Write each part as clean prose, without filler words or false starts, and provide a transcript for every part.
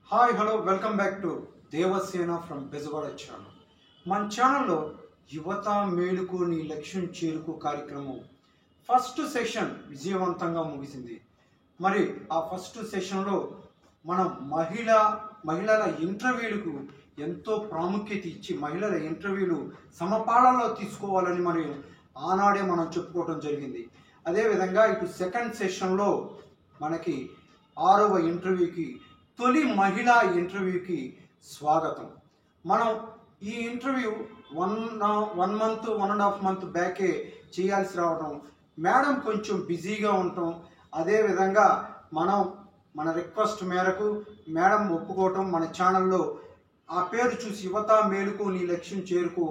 Hi hello welcome back to Devasena from Bezawada channel. మన ఛానల్లో యువత మేలుకు నీ లక్ష్యం చేరుకు కార్యక్రమం ఫస్ట్ సెషన్ విజయవంతంగా ముగిసింది. మరి ఆ ఫస్ట్ సెషన్లో మనం మహిళల ఇంటర్వ్యూలకు ఎంతో ప్రాముఖ్యత ఇచ్చి మహిళల ఇంటర్వ్యూలు సమపాళలో తీసుకోవాలని మరి ఆనాడే మనం చెప్పుకోవడం జరిగింది. అదేవిధంగా ఇటు సెకండ్ సెషన్లో మనకి 6వ ఇంటర్వ్యూకి తొలి మహిళా ఇంటర్వ్యూకి స్వాగతం. మనం ఈ ఇంటర్వ్యూ 1.5 మంత్ బ్యాకే చేయాల్సి రావడం, మేడం కొంచెం బిజీగా ఉండటం, అదేవిధంగా మన రిక్వెస్ట్ మేరకు మేడం ఒప్పుకోవటం, మన ఛానల్లో ఆ పేరు చూసి యువత మేలుకు నీ లక్ష్యం చేరుకో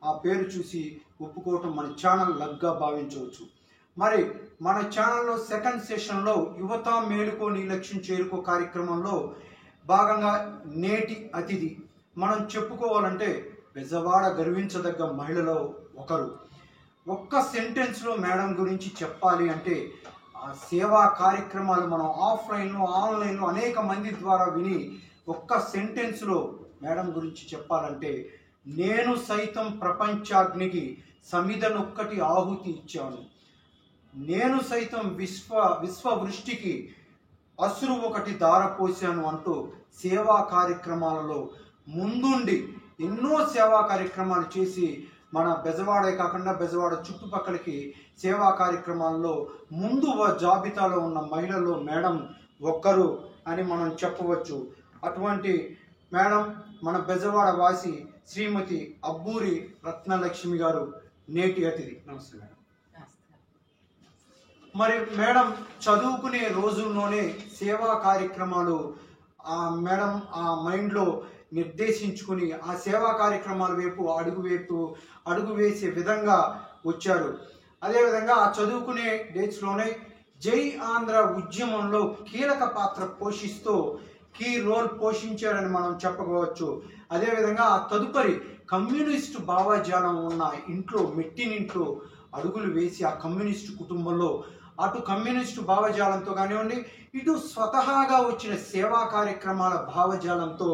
ఆ పేరు చూసి ఒప్పుకోవటం మన ఛానల్ లగ్గా భావించవచ్చు. మరి మన ఛానల్లో సెకండ్ సెషన్లో యువత మేలుకో నీ లక్ష్యం చేరుకో కార్యక్రమంలో భాగంగా నేటి అతిథి మనం చెప్పుకోవాలంటే బెజవాడ గర్వించదగ్గ మహిళలో ఒకరు. ఒక్క సెంటెన్స్లో మేడం గురించి చెప్పాలి అంటే ఆ సేవా కార్యక్రమాలు మనం ఆఫ్లైన్లో ఆన్లైన్లో అనేక మంది ద్వారా విని ఒక్క సెంటెన్స్లో మేడం గురించి చెప్పాలంటే, నేను సైతం ప్రపంచాగ్నికి సమిధనొక్కటి ఆహుతి ఇచ్చాను, నేను సైతం విశ్వవృష్టికి అసురు ఒకటి దారపోసాను అంటూ సేవా కార్యక్రమాలలో ముందుండి ఎన్నో సేవా కార్యక్రమాలు చేసి మన బెజవాడే కాకుండా బెజవాడ చుట్టుపక్కలకి సేవా కార్యక్రమాల్లో ముందు జాబితాలో ఉన్న మహిళల్లో మేడం ఒక్కరు అని మనం చెప్పవచ్చు. అటువంటి మేడం మన బెజవాడ వాసి శ్రీమతి అబ్బూరి రత్నలక్ష్మి గారు నేటి అతిథి. నమస్తే మేడం. మరి మేడం చదువుకునే రోజుల్లోనే సేవా కార్యక్రమాలు మేడం ఆ మైండ్లో నిర్దేశించుకుని ఆ సేవా కార్యక్రమాల వైపు అడుగు వేసే విధంగా వచ్చారు. అదేవిధంగా ఆ చదువుకునే డేట్స్లోనే జై ఆంధ్ర ఉద్యమంలో కీలక పాత్ర పోషిస్తూ కీ రోల్ పోషించారని మనం చెప్పుకోవచ్చు. అదేవిధంగా ఆ తదుపరి కమ్యూనిస్టు భావజాలం ఉన్న ఇంట్లో మెట్టినింట్లో అడుగులు వేసి ఆ కమ్యూనిస్టు కుటుంబంలో అటు కమ్యూనిస్టు భావజాలంతో కానివ్వండి, ఇటు స్వతహాగా వచ్చిన సేవా కార్యక్రమాల భావజాలంతో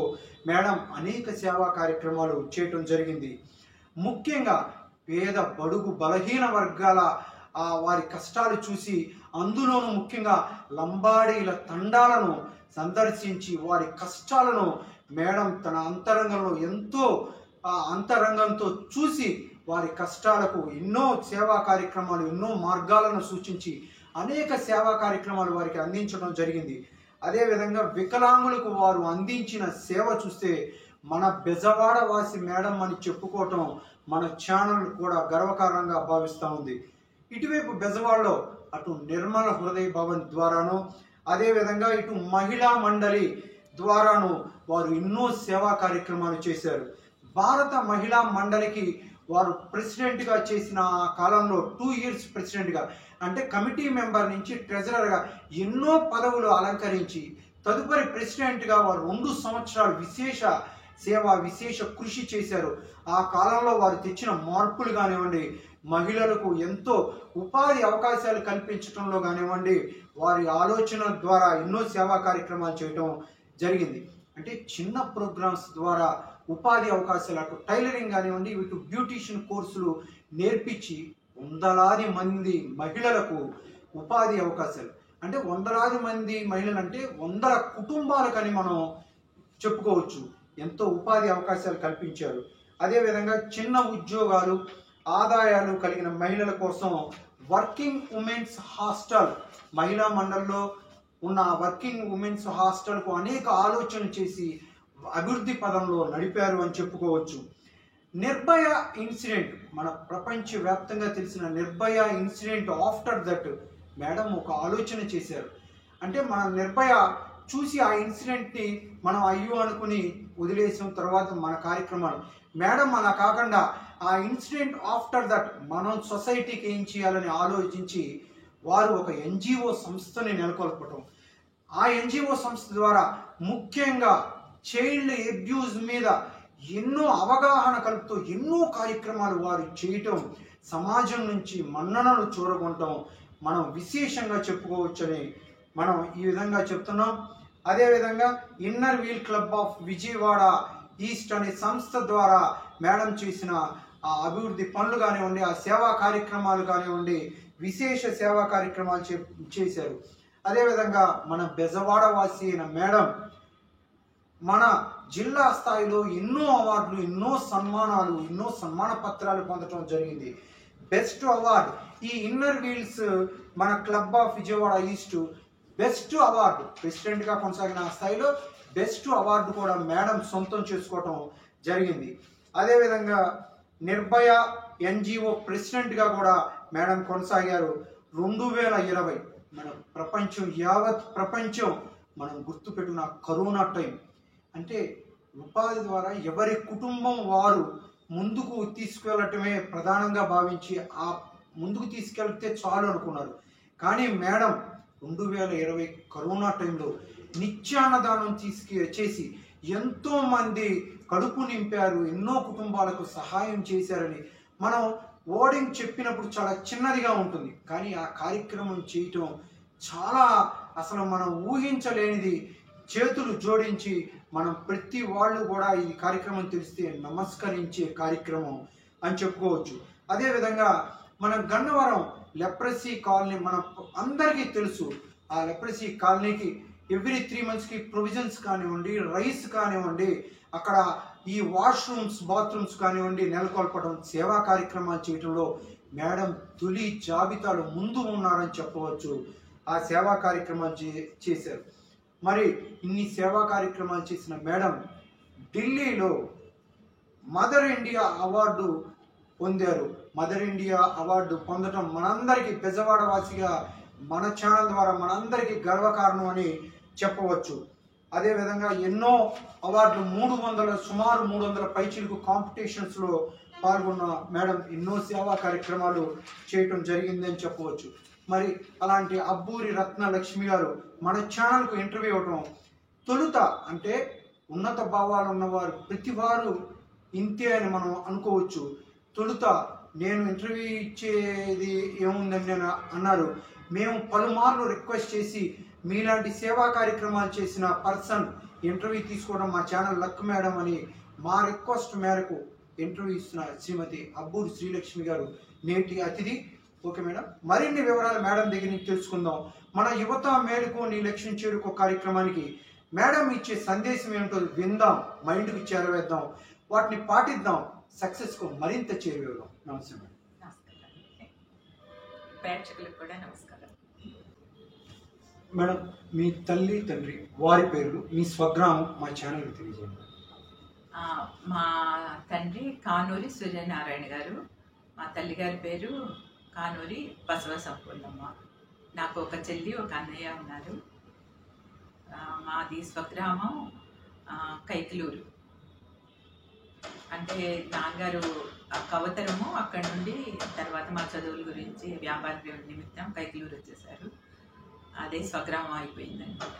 మేడం అనేక సేవా కార్యక్రమాలు చేయటం జరిగింది. ముఖ్యంగా పేద బడుగు బలహీన వర్గాల వారి కష్టాలు చూసి అందులోనూ ముఖ్యంగా లంబాడీల తండాలను సందర్శించి వారి కష్టాలను మేడం తన అంతరంగంతో చూసి వారి కష్టాలకు ఎన్నో సేవా కార్యక్రమాలు ఎన్నో మార్గాలను సూచించి అనేక సేవా కార్యక్రమాలు వారికి అందించడం జరిగింది. అదేవిధంగా వికలాంగులకు వారు అందించిన సేవ చూస్తే మన బెజవాడ వాసి మేడం అని చెప్పుకోవటం మన ఛానల్ కూడా గర్వకారణంగా భావిస్తూ ఉంది. ఇటువైపు బెజవాడలో అటు నిర్మల హృదయ భవన్ ద్వారాను, అదేవిధంగా ఇటు మహిళా మండలి ద్వారాను వారు ఎన్నో సేవా కార్యక్రమాలు చేశారు. భారత మహిళా మండలికి వారు ప్రెసిడెంట్గా చేసిన కాలంలో 2 ఇయర్స్ ప్రెసిడెంట్గా అంటే కమిటీ మెంబర్ నుంచి ట్రెజరర్గా ఎన్నో పదవులు అలంకరించి తదుపరి ప్రెసిడెంట్గా వారు 2 సంవత్సరాలు విశేష కృషి చేశారు. ఆ కాలంలో వారు తెచ్చిన మార్పులు కానివ్వండి, మహిళలకు ఎంతో ఉపాధి అవకాశాలు కల్పించడంలో కానివ్వండి, వారి ఆలోచన ద్వారా ఎన్నో సేవా కార్యక్రమాలు చేయడం జరిగింది. అంటే చిన్న ప్రోగ్రామ్స్ ద్వారా ఉపాధి అవకాశాలు అటు టైలరింగ్ కానివ్వండి, ఇటు బ్యూటీషియన్ కోర్సులు నేర్పించి వందలాది మంది మహిళలకు ఉపాధి అవకాశాలు, అంటే వందలాది మంది మహిళలు అంటే 100 కుటుంబాలకని మనం చెప్పుకోవచ్చు, ఎంతో ఉపాధి అవకాశాలు కల్పించారు. అదేవిధంగా చిన్న ఉద్యోగాలు ఆదాయాలు కలిగిన మహిళల కోసం వర్కింగ్ ఉమెన్స్ హాస్టల్, మహిళా మండలిలో ఉన్న వర్కింగ్ ఉమెన్స్ హాస్టల్కు అనేక ఆలోచనలు చేసి అభివృద్ధి పదంలో నడిపారు అని చెప్పుకోవచ్చు. నిర్భయ ఇన్సిడెంట్, మన ప్రపంచవ్యాప్తంగా తెలిసిన Nirbhaya incident after that madam ఒక ఆలోచన చేశారు. అంటే మన నిర్భయ చూసి ఆ ఇన్సిడెంట్ని మనం అయ్యో అనుకుని వదిలేసిన తర్వాత మన కార్యక్రమాలు మేడం అలా కాకుండా ఆ ఇన్సిడెంట్ ఆఫ్టర్ దట్ మనం సొసైటీకి ఏం చేయాలని ఆలోచించి వారు ఒక ఎన్జిఓ సంస్థని నెలకొల్పటం, ఆ ఎన్జిఓ సంస్థ ద్వారా ముఖ్యంగా చైల్డ్ అబ్యూజ్ మీద ఎన్నో అవగాహన కలుపుతూ ఎన్నో కార్యక్రమాలు వారు చేయటం, సమాజం నుంచి మన్ననలు చూరగొనటం మనం విశేషంగా చెప్పుకోవచ్చని మనం ఈ విధంగా చెప్తున్నాం. అదేవిధంగా inner wheel club of Vijayawada east అనే సంస్థ ద్వారా మేడం చేసిన ఆ అభివృద్ధి పనులు కానివ్వండి, ఆ సేవా కార్యక్రమాలు కానివ్వండి, విశేష సేవా కార్యక్రమాలు చేశారు. అదేవిధంగా మన బెజవాడ వాసి అయిన మేడం మన జిల్లా స్థాయిలో ఎన్నో అవార్డులు, ఎన్నో సన్మానాలు, ఎన్నో సన్మాన పత్రాలు పొందడం జరిగింది. బెస్ట్ అవార్డు ఈ ఇన్నర్ వీల్స్ మన club of Vijayawada east best award ప్రెసిడెంట్గా కొనసాగిన స్థాయిలో బెస్ట్ అవార్డు కూడా మేడం సొంతం చేసుకోవటం జరిగింది. అదేవిధంగా నిర్భయ ఎన్జిఓ ప్రెసిడెంట్గా కూడా మేడం కొనసాగారు. 2020 మన ప్రపంచం, యావత్ ప్రపంచం మనం గుర్తుపెట్టిన కరోనా టైం అంటే ఉపాధి ద్వారా ఎవరి కుటుంబం వారు ముందుకు తీసుకెళ్ళటమే ప్రధానంగా భావించి ఆ ముందుకు తీసుకెళ్తే చాలు అనుకున్నారు. కానీ మేడం 2020 కరోనా టైంలో నిత్యాన్నదానం చేసి ఎంతోమంది కడుపు నింపారు, ఎన్నో కుటుంబాలకు సహాయం చేశారని మనం ఓడింగ్ చెప్పినప్పుడు చాలా చిన్నదిగా ఉంటుంది. కానీ ఆ కార్యక్రమం చేయటం చాలా అసలు మనం ఊహించలేనిది. చేతులు జోడించి మనం ప్రతి వాళ్ళు కూడా ఈ కార్యక్రమం తెలిస్తే నమస్కరించే కార్యక్రమం అని చెప్పుకోవచ్చు. అదేవిధంగా మన గన్నవరం లెప్రసీ కాలనీ మనం అందరికీ తెలుసు. ఆ లెప్రసీ కాలనీకి ఎవ్రీ 3 monthsకి ప్రొవిజన్స్ కానివ్వండి, రైస్ కానివ్వండి, అక్కడ ఈ వాష్రూమ్స్, బాత్రూమ్స్ కానివ్వండి నెలకొల్పడం, సేవా కార్యక్రమాలు చేయడంలో మేడం తొలి జాబితాలో ముందు ఉన్నారని చెప్పవచ్చు. ఆ సేవా కార్యక్రమాలు చేశారు. మరి ఇన్ని సేవా కార్యక్రమాలు చేసిన మేడం ఢిల్లీలో మదర్ ఇండియా అవార్డు పొందారు. మదర్ ఇండియా అవార్డు పొందడం మనందరికీ బెజవాడ వాసిగా మన ఛానల్ ద్వారా మనందరికీ గర్వకారణం అని చెప్పవచ్చు. అదేవిధంగా ఎన్నో అవార్డులు సుమారు 300 పైచిలకు కాంపిటీషన్స్లో పాల్గొన్న మేడం ఎన్నో సేవా కార్యక్రమాలు చేయటం జరిగిందని చెప్పవచ్చు. మరి అలాంటి అబ్బూరి రత్న లక్ష్మి గారు మన ఛానల్కు ఇంటర్వ్యూ ఇవ్వటం తొలుత అంటే ఉన్నత భావాలు ఉన్నవారు ప్రతి వారు ఇంతే అని మనం అనుకోవచ్చు. తొలుత నేను ఇంటర్వ్యూ ఇచ్చేది ఏముందని నేను అన్నారు. మేము పలుమార్లు రిక్వెస్ట్ చేసి మీలాంటి సేవా కార్యక్రమాలు చేసిన పర్సన్ ఇంటర్వ్యూ తీసుకోవడం మా ఛానల్ లక్ మేడం అని మా రిక్వెస్ట్ మేరకు ఇంటర్వ్యూ ఇస్తున్న శ్రీమతి అబ్బూరి శ్రీలక్ష్మి గారు నేటి అతిథి. ఓకే మేడం, మరిన్ని వివరాలు మేడం దగ్గర నుంచి తెలుసుకుందాం. మన యువత మేలుకో నీ లక్ష్యం చేరుకో కార్యక్రమానికి మేడం ఇచ్చే సందేశం ఏమిటో విందాం, మైండ్కి చేరవేద్దాం, వాటిని పాటిద్దాం, సక్సెస్కు మరింత చేరువేద్దాం. నమస్తే మేడం. ప్రేక్షకులకు కూడా నమస్కారం. మేడం, మీ తల్లి తండ్రి వారి పేర్లు, మీ స్వగ్రామం మా ఛానల్కి తెలియజేయండి. మా తండ్రి కానూరి సూర్యనారాయణ గారు, మా తల్లి గారి పేరు కానూరి బసవ సంపూర్ణమ్మ. నాకు ఒక చెల్లి, ఒక అన్నయ్య ఉన్నారు. మాది స్వగ్రామం కైకలూరు. అంటే నాన్నగారు కవతరము, అక్కడ నుండి తర్వాత మా చదువుల గురించి వ్యాపార నిమిత్తం కైకలూరు వచ్చేసారు. అదే స్వగ్రామం అయిపోయిందనమాట.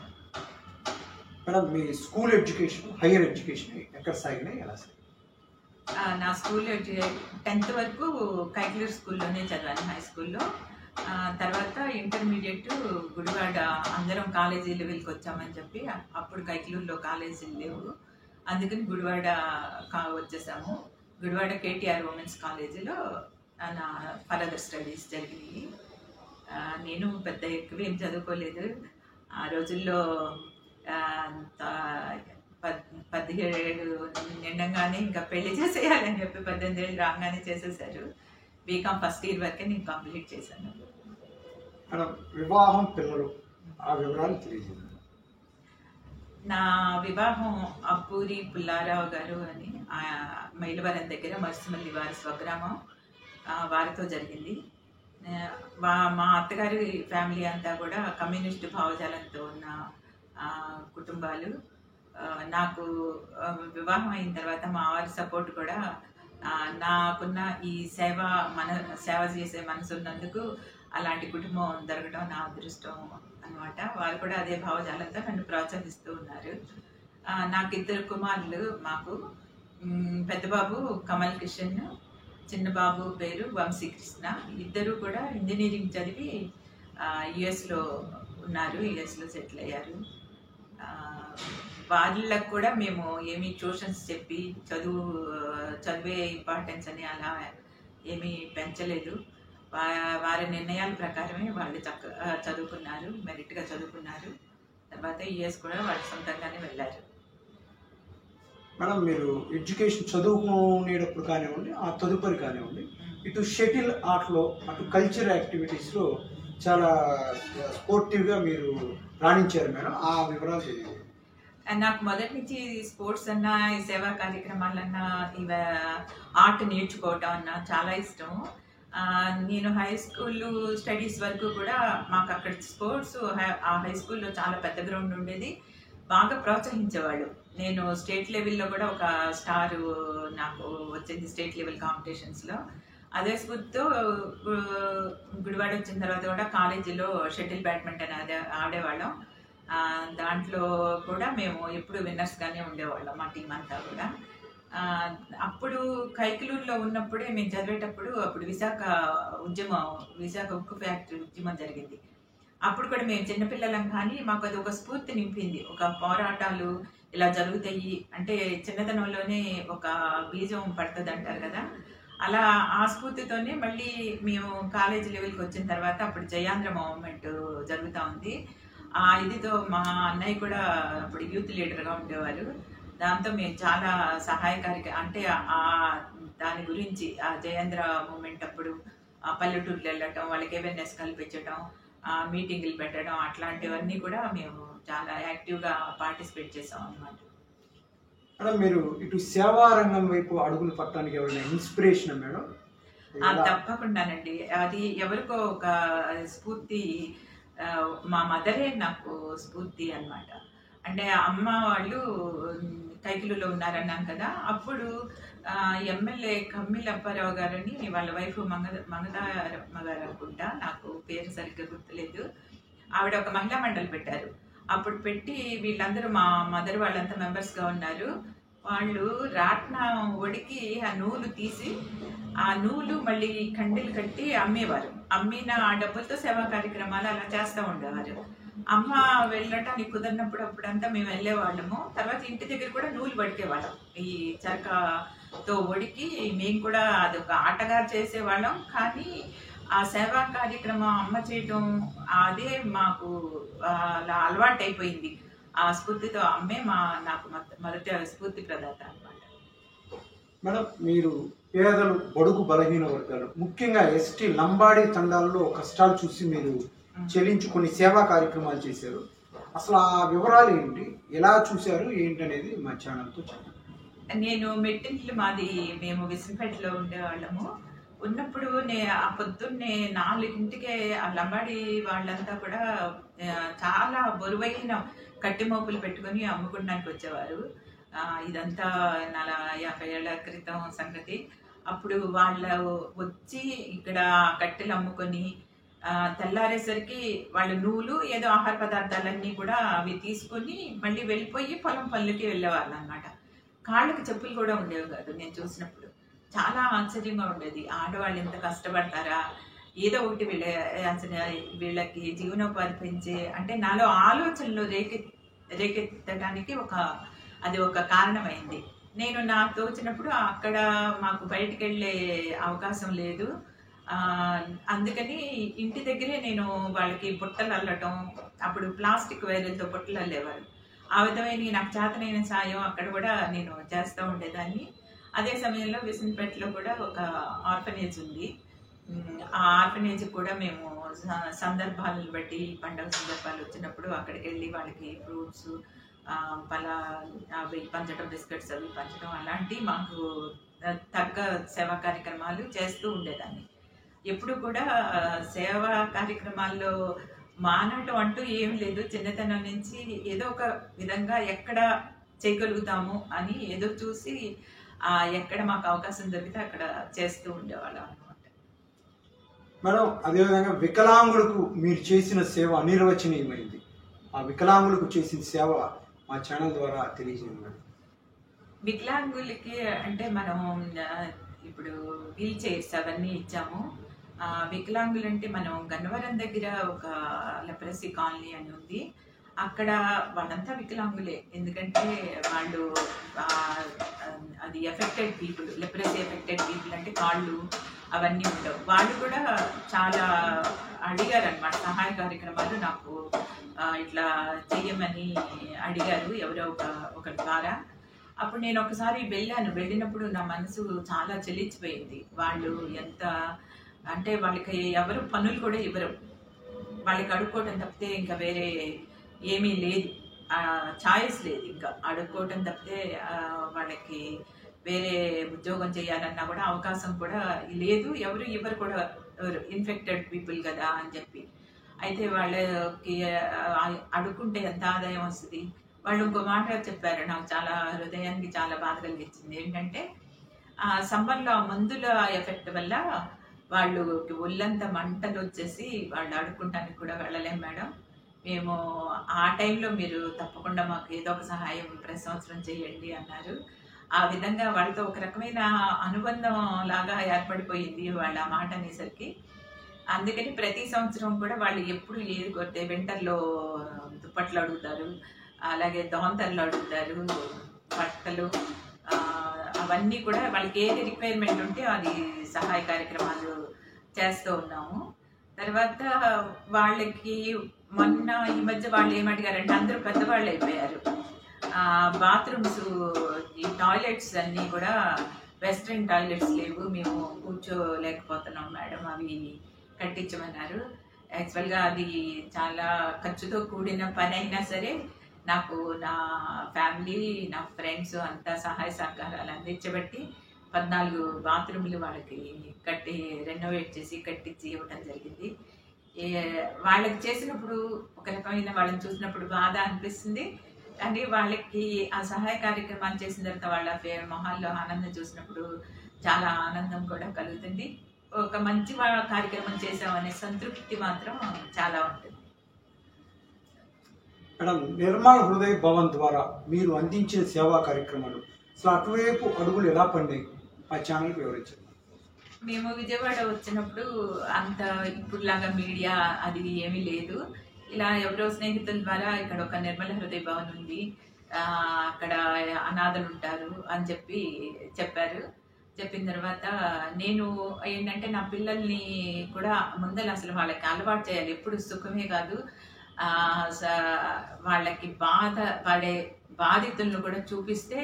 మేడం, మీ స్కూల్ ఎడ్యుకేషన్, హైయర్ ఎడ్యుకేషన్ ఎక్కడ సాగినాయి, ఎలా సాగినాయి? నా స్కూల్ 10th వరకు కైకలూరు స్కూల్లోనే చదివాను, హై స్కూల్లో. తర్వాత ఇంటర్మీడియట్ గుడివాడ, అందరం కాలేజీ లెవెల్కి వచ్చామని చెప్పి అప్పుడు కైకలూరులో కాలేజీలు లేవు, అందుకని గుడివాడ వచ్చేసాము. గుడివాడ కేటీఆర్ ఉమెన్స్ కాలేజీలో నా ఫర్దర్ స్టడీస్ జరిగినాయి. నేను పెద్ద ఎక్కువ ఏం చదువుకోలేదు ఆ రోజుల్లో. 17 నిండంగానే ఇంకా పెళ్లి చేసేయాలని చెప్పి 18 ఏళ్ళు రాగానే చేసేసారు. బీకామ్ ఫస్ట్ ఇయర్ వరకే నేను కంప్లీట్ చేశాను. వివాహం, పిల్లలు, ఆ వివరాలు తెలియజేయండి. నా వివాహం అబ్బూరి పుల్లారావు గారు అని మైలవరం దగ్గర మరుసుమల్లి వారి స్వగ్రామం, వారితో జరిగింది. మా అత్తగారి ఫ్యామిలీ అంతా కూడా కమ్యూనిస్టు భావజాలంతో ఉన్న కుటుంబాలు. నాకు వివాహం అయిన తర్వాత మా వారి సపోర్ట్ కూడా, నాకున్న ఈ సేవ చేసే మనసు ఉన్నందుకు అలాంటి కుటుంబం దొరకడం నా అదృష్టం అన్నమాట. వారు కూడా అదే భావజాలంతో నన్ను ప్రోత్సహిస్తూ ఉన్నారు. నాకు 2 కుమారులు. మాకు పెద్ద బాబు కమల్ కిషన్, చిన్న బాబు పేరు వంశీకృష్ణ. ఇద్దరు కూడా ఇంజనీరింగ్ చదివి యుఎస్లో ఉన్నారు, యుఎస్లో సెటిల్ అయ్యారు. వాళ్ళకు కూడా మేము ఏమీ ట్యూషన్స్ చెప్పి చదివే ఇంపార్టెన్స్ అని అలా ఏమీ పెంచలేదు. వారి నిర్ణయాల ప్రకారమే వాళ్ళు చక్కగా చదువుకున్నారు, మెరిట్గా చదువుకున్నారు. తర్వాత యుఎస్ కూడా వాళ్ళు సొంతంగానే వెళ్ళారు. మేడం, మీరు ఎడ్యుకేషన్ చదువుకునేటప్పుడు కానివ్వండి, ఆ తదుపరి కానివ్వండి, ఇటు షటిల్ ఆటలో అటు కల్చర్ యాక్టివిటీస్లో చాలా స్పోర్టివ్గా మీరు రాణించారు మేడం. ఆ వివరాలు తెలియదు. నాకు మొదటి నుంచి స్పోర్ట్స్ అన్నా, ఈ సేవా కార్యక్రమాలన్నా, ఆర్ట్ నేర్చుకోవటం అన్నా చాలా ఇష్టం. నేను హై స్కూల్ స్టడీస్ వరకు కూడా మాకు అక్కడ స్పోర్ట్స్ ఆ హై స్కూల్లో చాలా పెద్ద గ్రౌండ్ ఉండేది, బాగా ప్రోత్సహించేవాళ్ళు. నేను స్టేట్ లెవెల్లో కూడా ఒక స్టార్ నాకు వచ్చింది స్టేట్ లెవెల్ కాంపిటీషన్స్లో. అదే స్ఫూర్తితో గుడివాడ వచ్చిన తర్వాత కూడా కాలేజీలో షటిల్ బ్యాడ్మింటన్ ఆడేవాళ్ళం. దాంట్లో కూడా మేము ఎప్పుడు విన్నర్స్గానే ఉండేవాళ్ళం మా టీం అంతా కూడా. అప్పుడు కైకలూరులో ఉన్నప్పుడే మేము చదివేటప్పుడు అప్పుడు విశాఖ ఉక్కు ఫ్యాక్టరీ ఉద్యమం జరిగింది. అప్పుడు కూడా మేము చిన్నపిల్లలం, కానీ మాకు అది ఒక స్ఫూర్తి నింపింది. ఒక పోరాటాలు ఇలా జరుగుతాయి అంటే చిన్నతనంలోనే ఒక బీజం పడుతుంది అంటారు కదా, అలా ఆ స్ఫూర్తితోనే మళ్ళీ మేము కాలేజీ లెవెల్కి వచ్చిన తర్వాత అప్పుడు జయాంధ్ర మూవ్మెంట్ జరుగుతూ ఉంది. ఆ ఇదితో మా అన్నయ్య కూడా అప్పుడు యూత్ లీడర్గా ఉండేవారు. దాంతో మేము చాలా సహాయకారిగా అంటే దాని గురించి ఆ జయాంధ్ర మూవ్మెంట్ అప్పుడు పల్లెటూర్లు వెళ్ళటం, వాళ్ళకి అవేర్నెస్ కల్పించడం, మీటింగులు పెట్టడం, అట్లాంటివన్నీ కూడా మేము చాలా యాక్టివ్గా పార్టిసిపేట్ చేసాం అన్నమాట. మేడం, మీరు ఇటు సేవా రంగం వైపు అడుగులు పట్టడానికి ఎవరైనా ఇన్స్పిరేషన్ మేడం? తప్పకుండానండి. అది ఎవరికో ఒక స్ఫూర్తి. మా మదరే నాకు స్ఫూర్తి అన్నమాట. అంటే అమ్మ వాళ్ళు కైకిలులో ఉన్నారన్నాను కదా, అప్పుడు ఎమ్మెల్యే కమ్మిల అప్పారావు గారని వాళ్ళ వైఫ్ మంగతారమ్మ గారు అనుకుంటా, నాకు పేరు సరిగ్గా గుర్తులేదు. ఆవిడ ఒక మహిళా మండలి పెట్టారు. అప్పుడు పెట్టి వీళ్ళందరూ మా మదర్ వాళ్ళంతా మెంబర్స్గా ఉన్నారు. వాళ్ళు రాట్న ఒడికి ఆ నూలు తీసి ఆ నూలు మళ్ళీ కండీలు కట్టి అమ్మేవారు. అమ్మిన ఆ డబ్బులతో సేవా కార్యక్రమాలు అలా చేస్తూ ఉండేవారు. అమ్మ వెళ్ళటానికి కుదరినప్పుడు అప్పుడంతా మేము వెళ్ళేవాళ్ళము. తర్వాత ఇంటి దగ్గర కూడా నూలు పడికేవాళ్ళం. ఈ చరకతో ఒడికి మేము కూడా అదొక ఆటగా చేసేవాళ్ళం. కానీ ఆ సేవా కార్యక్రమం అమ్మ చేయటం అదే మాకు అలా అలవాటు అయిపోయింది. ఆ స్ఫూర్తితో అమ్మే నాకు మొదటి స్ఫూర్తి ప్రదాత అన్నమాట. మేడం, మీరు పేదలు, బడుగు బలహీన వర్గాలు, ముఖ్యంగా ఎస్టీ లంబాడీ తండాల్లో కష్టాలు చూసి మీరు చెల్లించుకుని సేవా కార్యక్రమాలు చేశారు. అసలు ఆ వివరాలు ఏంటి, ఎలా చూశారు ఏంటనేది మా ఛానల్తో చెప్పండి. నేను మెట్టింట్లు మాది మేము విసిరిపేటలో ఉండేవాళ్ళము. ఉన్నప్పుడు ఆ పొద్దున్నే 4ంటికే ఆ లంబాడి వాళ్ళంతా కూడా చాలా బరువైన కట్టి మోపులు పెట్టుకుని అమ్ముకోవడానికి వచ్చేవారు. ఇదంతా 50 ఏళ్ల క్రితం సంగతి. అప్పుడు వాళ్ళు వచ్చి ఇక్కడ కట్టెలు అమ్ముకొని తెల్లారేసరికి వాళ్ళు నూలు ఏదో ఆహార పదార్థాలన్నీ కూడా అవి తీసుకొని మళ్ళీ వెళ్ళిపోయి పొలం పనులకి వెళ్ళేవాళ్ళు అన్నమాట. కాళ్ళకి చెప్పులు కూడా ఉండేవి కాదు. నేను చూసినప్పుడు చాలా ఆశ్చర్యంగా ఉండేది. ఆడవాళ్ళు ఎంత కష్టపడతారా, ఏదో ఒకటి వీళ్ళకి జీవనోపాధి పెంచే అంటే నాలో ఆలోచనలు రేకెత్తడానికి అది ఒక కారణమైంది. నేను నాకు తోచినప్పుడు అక్కడ మాకు బయటికి వెళ్ళే అవకాశం లేదు. అందుకని ఇంటి దగ్గరే నేను వాళ్ళకి బుట్టలు అల్లటం, అప్పుడు ప్లాస్టిక్ వైర్లతో బుట్టలు అల్లేవారు. ఆ విధమైన నాకు చేతనైన సాయం అక్కడ కూడా నేను చేస్తూ ఉండేదాన్ని. అదే సమయంలో విసన్పేటలో కూడా ఒక ఆర్ఫనేజ్ ఉంది. ఆ ఆర్ఫనేజ్ కూడా మేము సందర్భాలను బట్టి పండుగ సందర్భాలు వచ్చినప్పుడు అక్కడికి వెళ్ళి వాళ్ళకి ఫ్రూట్స్ అవి పంచడం, బిస్కెట్స్ అవి పంచడం, అలాంటి మాకు తగ్గ సేవా కార్యక్రమాలు చేస్తూ ఉండేదాన్ని. ఎప్పుడు కూడా సేవా కార్యక్రమాల్లో మానటం అంటూ ఏం లేదు. చిన్నతనం నుంచి ఏదో ఒక విధంగా ఎక్కడ చేయగలుగుతాము అని ఏదో చూసి ఎక్కడ మాకు అవకాశం దొరికితే అక్కడ చేస్తూ ఉండేవాళ్ళం అనమాట. మేడం, అదేవిధంగా వికలాంగులకు మీరు చేసిన సేవ అనిర్వచనీయమైంది. ఆ వికలాంగులకు చేసిన సేవ మా ఛానల్ ద్వారా తెలియజేయండి మేడం. వికలాంగులకి అంటే మనం ఇప్పుడు వీల్ చైర్స్ అవన్నీ ఇచ్చాము. వికలాంగులంటే మనం గన్నవరం దగ్గర ఒక లెప్రసీ కాలనీ అని ఉంది. అక్కడ వాళ్ళంతా వికలాంగులే. ఎందుకంటే వాళ్ళు అది affected people, leprosy affected people అంటే కాళ్ళు అవన్నీ ఉండవు. వాళ్ళు కూడా చాలా అడిగారనమాట సహాయ కార్యక్రమాలు నాకు ఇట్లా చెయ్యమని అడిగారు ఎవరో ఒకరి ద్వారా. అప్పుడు నేను ఒకసారి వెళ్ళినప్పుడు నా మనసు చాలా చెల్లించిపోయింది. వాళ్ళు ఎంత అంటే వాళ్ళకి ఎవరు పనులు కూడా ఇవ్వరు, వాళ్ళకి అడుక్కోవటం తప్పితే ఇంకా వేరే ఏమీ లేదు, ఛాయిస్ లేదు, ఇంకా అడుక్కోవటం తప్పితే వాళ్ళకి వేరే ఉద్యోగం చేయాలన్నా కూడా అవకాశం కూడా లేదు, ఎవరు ఇవ్వరు కూడా, ఎవరు ఇన్ఫెక్టెడ్ పీపుల్ కదా అని చెప్పి. అయితే వాళ్ళకి అడుక్కుంటే ఎంత ఆదాయం వస్తుంది. వాళ్ళు ఇంకో మాట చెప్పారు, నాకు చాలా హృదయానికి చాలా బాధ కలిగించింది. ఏంటంటే సమ్మర్లో మందుల ఎఫెక్ట్ వల్ల వాళ్ళు ఒళ్ళంతా మంటలు వచ్చేసి వాళ్ళు ఆడుకుంటానికి కూడా వెళ్ళలేం మేడం, మేము ఆ టైంలో మీరు తప్పకుండా మాకు ఏదో ఒక సహాయం ప్రతి సంవత్సరం చేయండి అన్నారు. ఆ విధంగా వాళ్ళతో ఒక రకమైన అనుబంధం లాగా ఏర్పడిపోయింది వాళ్ళ మాట అనేసరికి. అందుకని ప్రతి సంవత్సరం కూడా వాళ్ళు ఎప్పుడు ఏది కొడితే వింటర్లో దుప్పట్లు అడుగుతారు, అలాగే దోంతర్లు అడుగుతారు, బట్టలు, అవన్నీ కూడా వాళ్ళకి ఏది రిక్వైర్మెంట్ ఉంటే అది సహాయ కార్యక్రమాలు చేస్తూ ఉన్నాము. తర్వాత వాళ్ళకి మొన్న ఈ మధ్య వాళ్ళు ఏమడిగారంటే అందరూ పెద్దవాళ్ళు అయిపోయారు, బాత్రూమ్స్ ఈ టాయిలెట్స్ అన్నీ కూడా వెస్ట్రన్ టాయిలెట్స్ లేవు, మేము కూర్చోలేకపోతున్నాం మేడం, అవి కట్టించమన్నారు. యాక్చువల్గా అది చాలా ఖర్చుతో కూడిన పని అయినా సరే నాకు నా ఫ్యామిలీ, నా ఫ్రెండ్స్ అంతా సహాయ సహకారాలు అందించబట్టి 14 బాత్రూమ్లు వాళ్ళకి రెనోవేట్ చేసి కట్టించి ఇవ్వడం జరిగింది. వాళ్ళకి చేసినప్పుడు ఒక రకమైన వాళ్ళని చూసినప్పుడు బాధ అనిపిస్తుంది, కానీ వాళ్ళకి ఆ సహాయ కార్యక్రమాలు చేసిన తర్వాత వాళ్ళ మొహాల్లో ఆనందం చూసినప్పుడు చాలా ఆనందం కూడా కలుగుతుంది. ఒక మంచి కార్యక్రమం చేసామనే సంతృప్తి మాత్రం చాలా ఉంటుంది. మేడం, నిర్మల్ హృదయ భవన్ ద్వారా మీరు అందించిన సేవా కార్యక్రమాలు అసలు అటువైపు అడుగులు ఎలా పడినాయి ఆ ఛానల్కి వివరించారు. మేము విజయవాడ వచ్చినప్పుడు అంత ఇప్పుడులాగా మీడియా అది ఏమీ లేదు. ఇలా ఎవరో స్నేహితుల ద్వారా ఇక్కడ ఒక నిర్మల హృదయ భవన్ ఉంది, అక్కడ అనాథలు ఉంటారు అని చెప్పారు. చెప్పిన తర్వాత నేను ఏంటంటే నా పిల్లల్ని కూడా ముందర అసలు వాళ్ళకి అలవాటు చేయాలి, ఎప్పుడు సుఖమే కాదు వాళ్ళకి పడే బాధితులను కూడా చూపిస్తే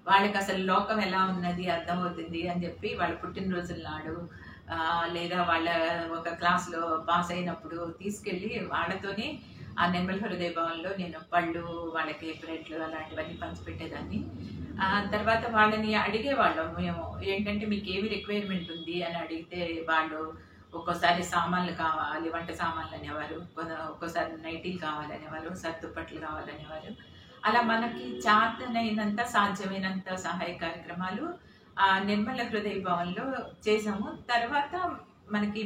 వాళ్ళకి అసలు లోకం ఎలా ఉన్నది అర్థమవుతుంది అని చెప్పి వాళ్ళ పుట్టినరోజుల నాడు లేదా వాళ్ళ ఒక క్లాస్లో పాస్ అయినప్పుడు తీసుకెళ్ళి వాళ్ళతోనే ఆ నిర్మల హృదయ భవన్లో నేను పళ్ళు, వాళ్ళకి బ్రెడ్లు అలాంటివన్నీ పంచిపెట్టేదాన్ని. తర్వాత వాళ్ళని అడిగేవాళ్ళం మేము, ఏంటంటే మీకు ఏమి రిక్వైర్మెంట్ ఉంది అని అడిగితే వాళ్ళు ఒక్కోసారి సామాన్లు కావాలి, వంట సామాన్లు అనేవారు, ఒక్కోసారి నైటీలు కావాలనేవారు, సర్దుపట్లు కావాలనేవారు. అలా మనకి చేతనైనంత సాధ్యమైనంత సహాయ కార్యక్రమాలు ఆ నిర్మల హృదయ భవన్లో చేసాము. తర్వాత మనకి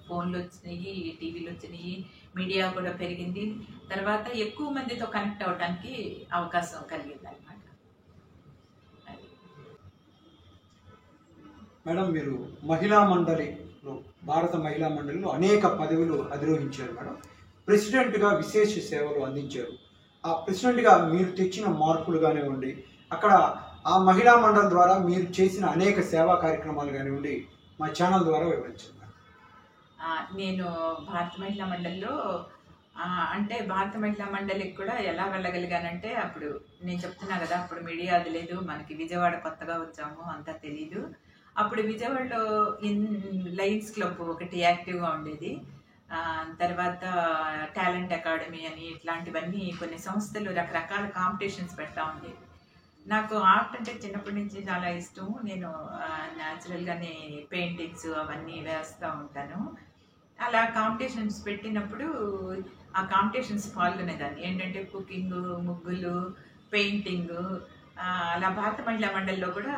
ఫోన్లు వచ్చినాయి, టీవీలు వచ్చినాయి, మీడియా కూడా పెరిగింది. తర్వాత ఎక్కువ మందితో కనెక్ట్ అవ్వడానికి అవకాశం కలిగింది అనమాట. మేడం, మీరు మహిళా మండలిలో, భారత మహిళా మండలిలో అనేక పదవులు అధిరోహించారు మేడం. ప్రెసిడెంట్గా విశేష సేవలు అందించారు. ఆ ప్రెసిడెంట్గా మీరు తెచ్చిన మార్పులు కానివ్వండి, అక్కడ ఆ మహిళా మండలి ద్వారా మీరు చేసిన అనేక సేవా కార్యక్రమాలు కానివ్వండి మా ఛానల్ ద్వారా వివరించారు. నేను భారత మహిళా మండలిలో అంటే భారత మహిళా మండలికి కూడా ఎలా వెళ్ళగలిగానంటే, అప్పుడు నేను చెప్తున్నా కదా, అప్పుడు మీడియా అది లేదు, మనకి విజయవాడ కొత్తగా వచ్చాము, అంతా తెలీదు. అప్పుడు విజయవాడలో లయన్స్ క్లబ్ ఒకటి యాక్టివ్గా ఉండేది. తర్వాత టాలెంట్ అకాడమీ అని ఇట్లాంటివన్నీ కొన్ని సంస్థలు రకరకాల కాంపిటీషన్స్ పెడతా ఉండేవి. నాకు ఆర్ట్ అంటే చిన్నప్పటి నుంచి చాలా ఇష్టం. నేను న్యాచురల్గానే పెయింటింగ్స్ అవన్నీ వేస్తూ ఉంటాను. అలా కాంపిటీషన్స్ పెట్టినప్పుడు ఆ కాంపిటీషన్స్ పాల్గొనేదాన్ని. ఏంటంటే కుకింగ్, ముగ్గులు, పెయింటింగ్, అలా భారత మహిళా మండలిలో కూడా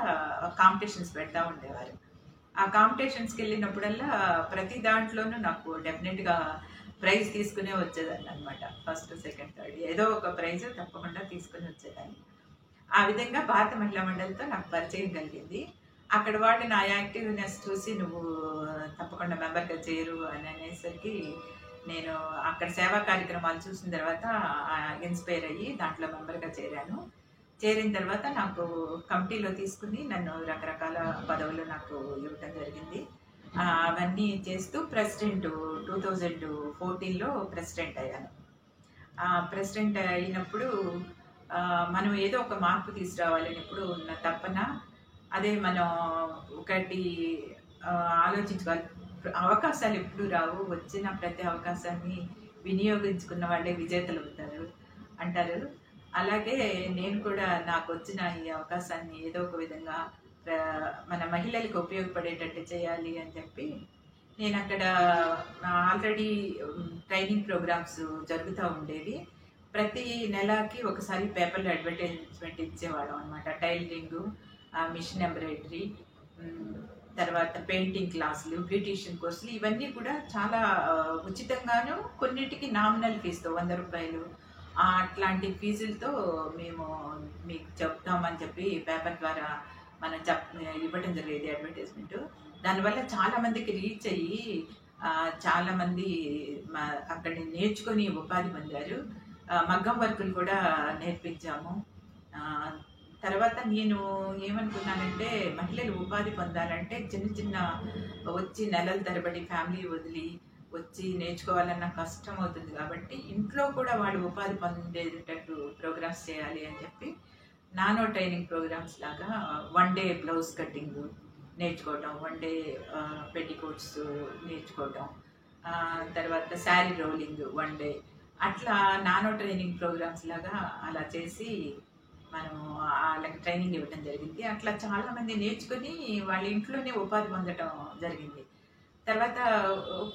కాంపిటీషన్స్ పెడతా ఉండేవారు. ఆ కాంపిటీషన్స్కి వెళ్ళినప్పుడల్లా ప్రతి దాంట్లోనూ నాకు డెఫినెట్గా ప్రైజ్ తీసుకునే వచ్చేదాన్ని అనమాట. ఫస్ట్, సెకండ్, థర్డ్ ఏదో ఒక ప్రైజ్ తప్పకుండా తీసుకుని వచ్చేదాన్ని. ఆ విధంగా భారత మహిళా మండలితో నాకు పరిచయం కలిగింది. అక్కడ వాళ్ళు నా యాక్టివ్నెస్ చూసి నువ్వు తప్పకుండా మెంబర్గా చేరు అని అనేసరికి నేను అక్కడ సేవా కార్యక్రమాలు చూసిన తర్వాత ఇన్స్పైర్ అయ్యి దాంట్లో మెంబర్గా చేరాను. చేరిన తర్వాత నాకు కమిటీలో తీసుకుని నన్ను రకరకాల పదవులు నాకు ఇవ్వటం జరిగింది. అవన్నీ చేస్తూ ప్రెసిడెంట్ 2014లో ప్రెసిడెంట్ అయ్యాను. ప్రెసిడెంట్ అయినప్పుడు మనం ఏదో ఒక మార్పు తీసుకురావాలని ఎప్పుడు ఉన్న తప్పన అదే మనం ఒకటి ఆలోచించుకోవాలి. అవకాశాలు ఎప్పుడు రావు, వచ్చిన ప్రతి అవకాశాన్ని వినియోగించుకున్న వాళ్ళే విజేతలు అవుతారు అంటారు. అలాగే నేను కూడా నాకు వచ్చిన ఈ అవకాశాన్ని ఏదో ఒక విధంగా మన మహిళలకు ఉపయోగపడేటట్టు చేయాలి అని చెప్పి నేను అక్కడ ఆల్రెడీ ట్రైనింగ్ ప్రోగ్రామ్స్ జరుగుతూ ఉండేవి. ప్రతి నెలకి ఒకసారి పేపర్లో అడ్వర్టైజ్మెంట్ ఇచ్చేవాళ్ళం అనమాట. టైలరింగ్, మిషన్ ఎంబ్రాయిడరీ, తర్వాత పెయింటింగ్ క్లాసులు, బ్యూటీషియన్ కోర్సులు, ఇవన్నీ కూడా చాలా ఉచితంగాను, కొన్నిటికి నామినల్ ఫీజుతో 100 రూపాయలు అట్లాంటి ఫీజులతో మేము మీకు చెప్తామని చెప్పి పేపర్ ద్వారా మనం ఇవ్వడం జరిగేది అడ్వర్టైజ్మెంట్. దానివల్ల చాలామందికి రీచ్ అయ్యి చాలామంది అక్కడ నేర్చుకొని ఉపాధి పొందారు. మగ్గం వర్కులు కూడా నేర్పించాము. తర్వాత నేను ఏమనుకున్నానంటే మహిళలు ఉపాధి పొందాలంటే చిన్న చిన్న వచ్చి నెలల తరబడి ఫ్యామిలీ వదిలి వచ్చి నేర్చుకోవాలన్న కష్టం అవుతుంది కాబట్టి ఇంట్లో కూడా వాళ్ళు ఉపాధి పొందేటట్టు ప్రోగ్రామ్స్ చేయాలి అని చెప్పి నానో ట్రైనింగ్ ప్రోగ్రామ్స్ లాగా 1 డే బ్లౌజ్ కటింగ్ నేర్చుకోవటం, 1 డే పెట్టికోట్స్ నేర్చుకోవటం, తర్వాత శారీ రోలింగ్ 1 డే, అట్లా నానో ట్రైనింగ్ ప్రోగ్రామ్స్ లాగా అలా చేసి మనం వాళ్ళకి ట్రైనింగ్ ఇవ్వడం జరిగింది. అట్లా చాలామంది నేర్చుకొని వాళ్ళ ఇంట్లోనే ఉపాధి పొందడం జరిగింది. తర్వాత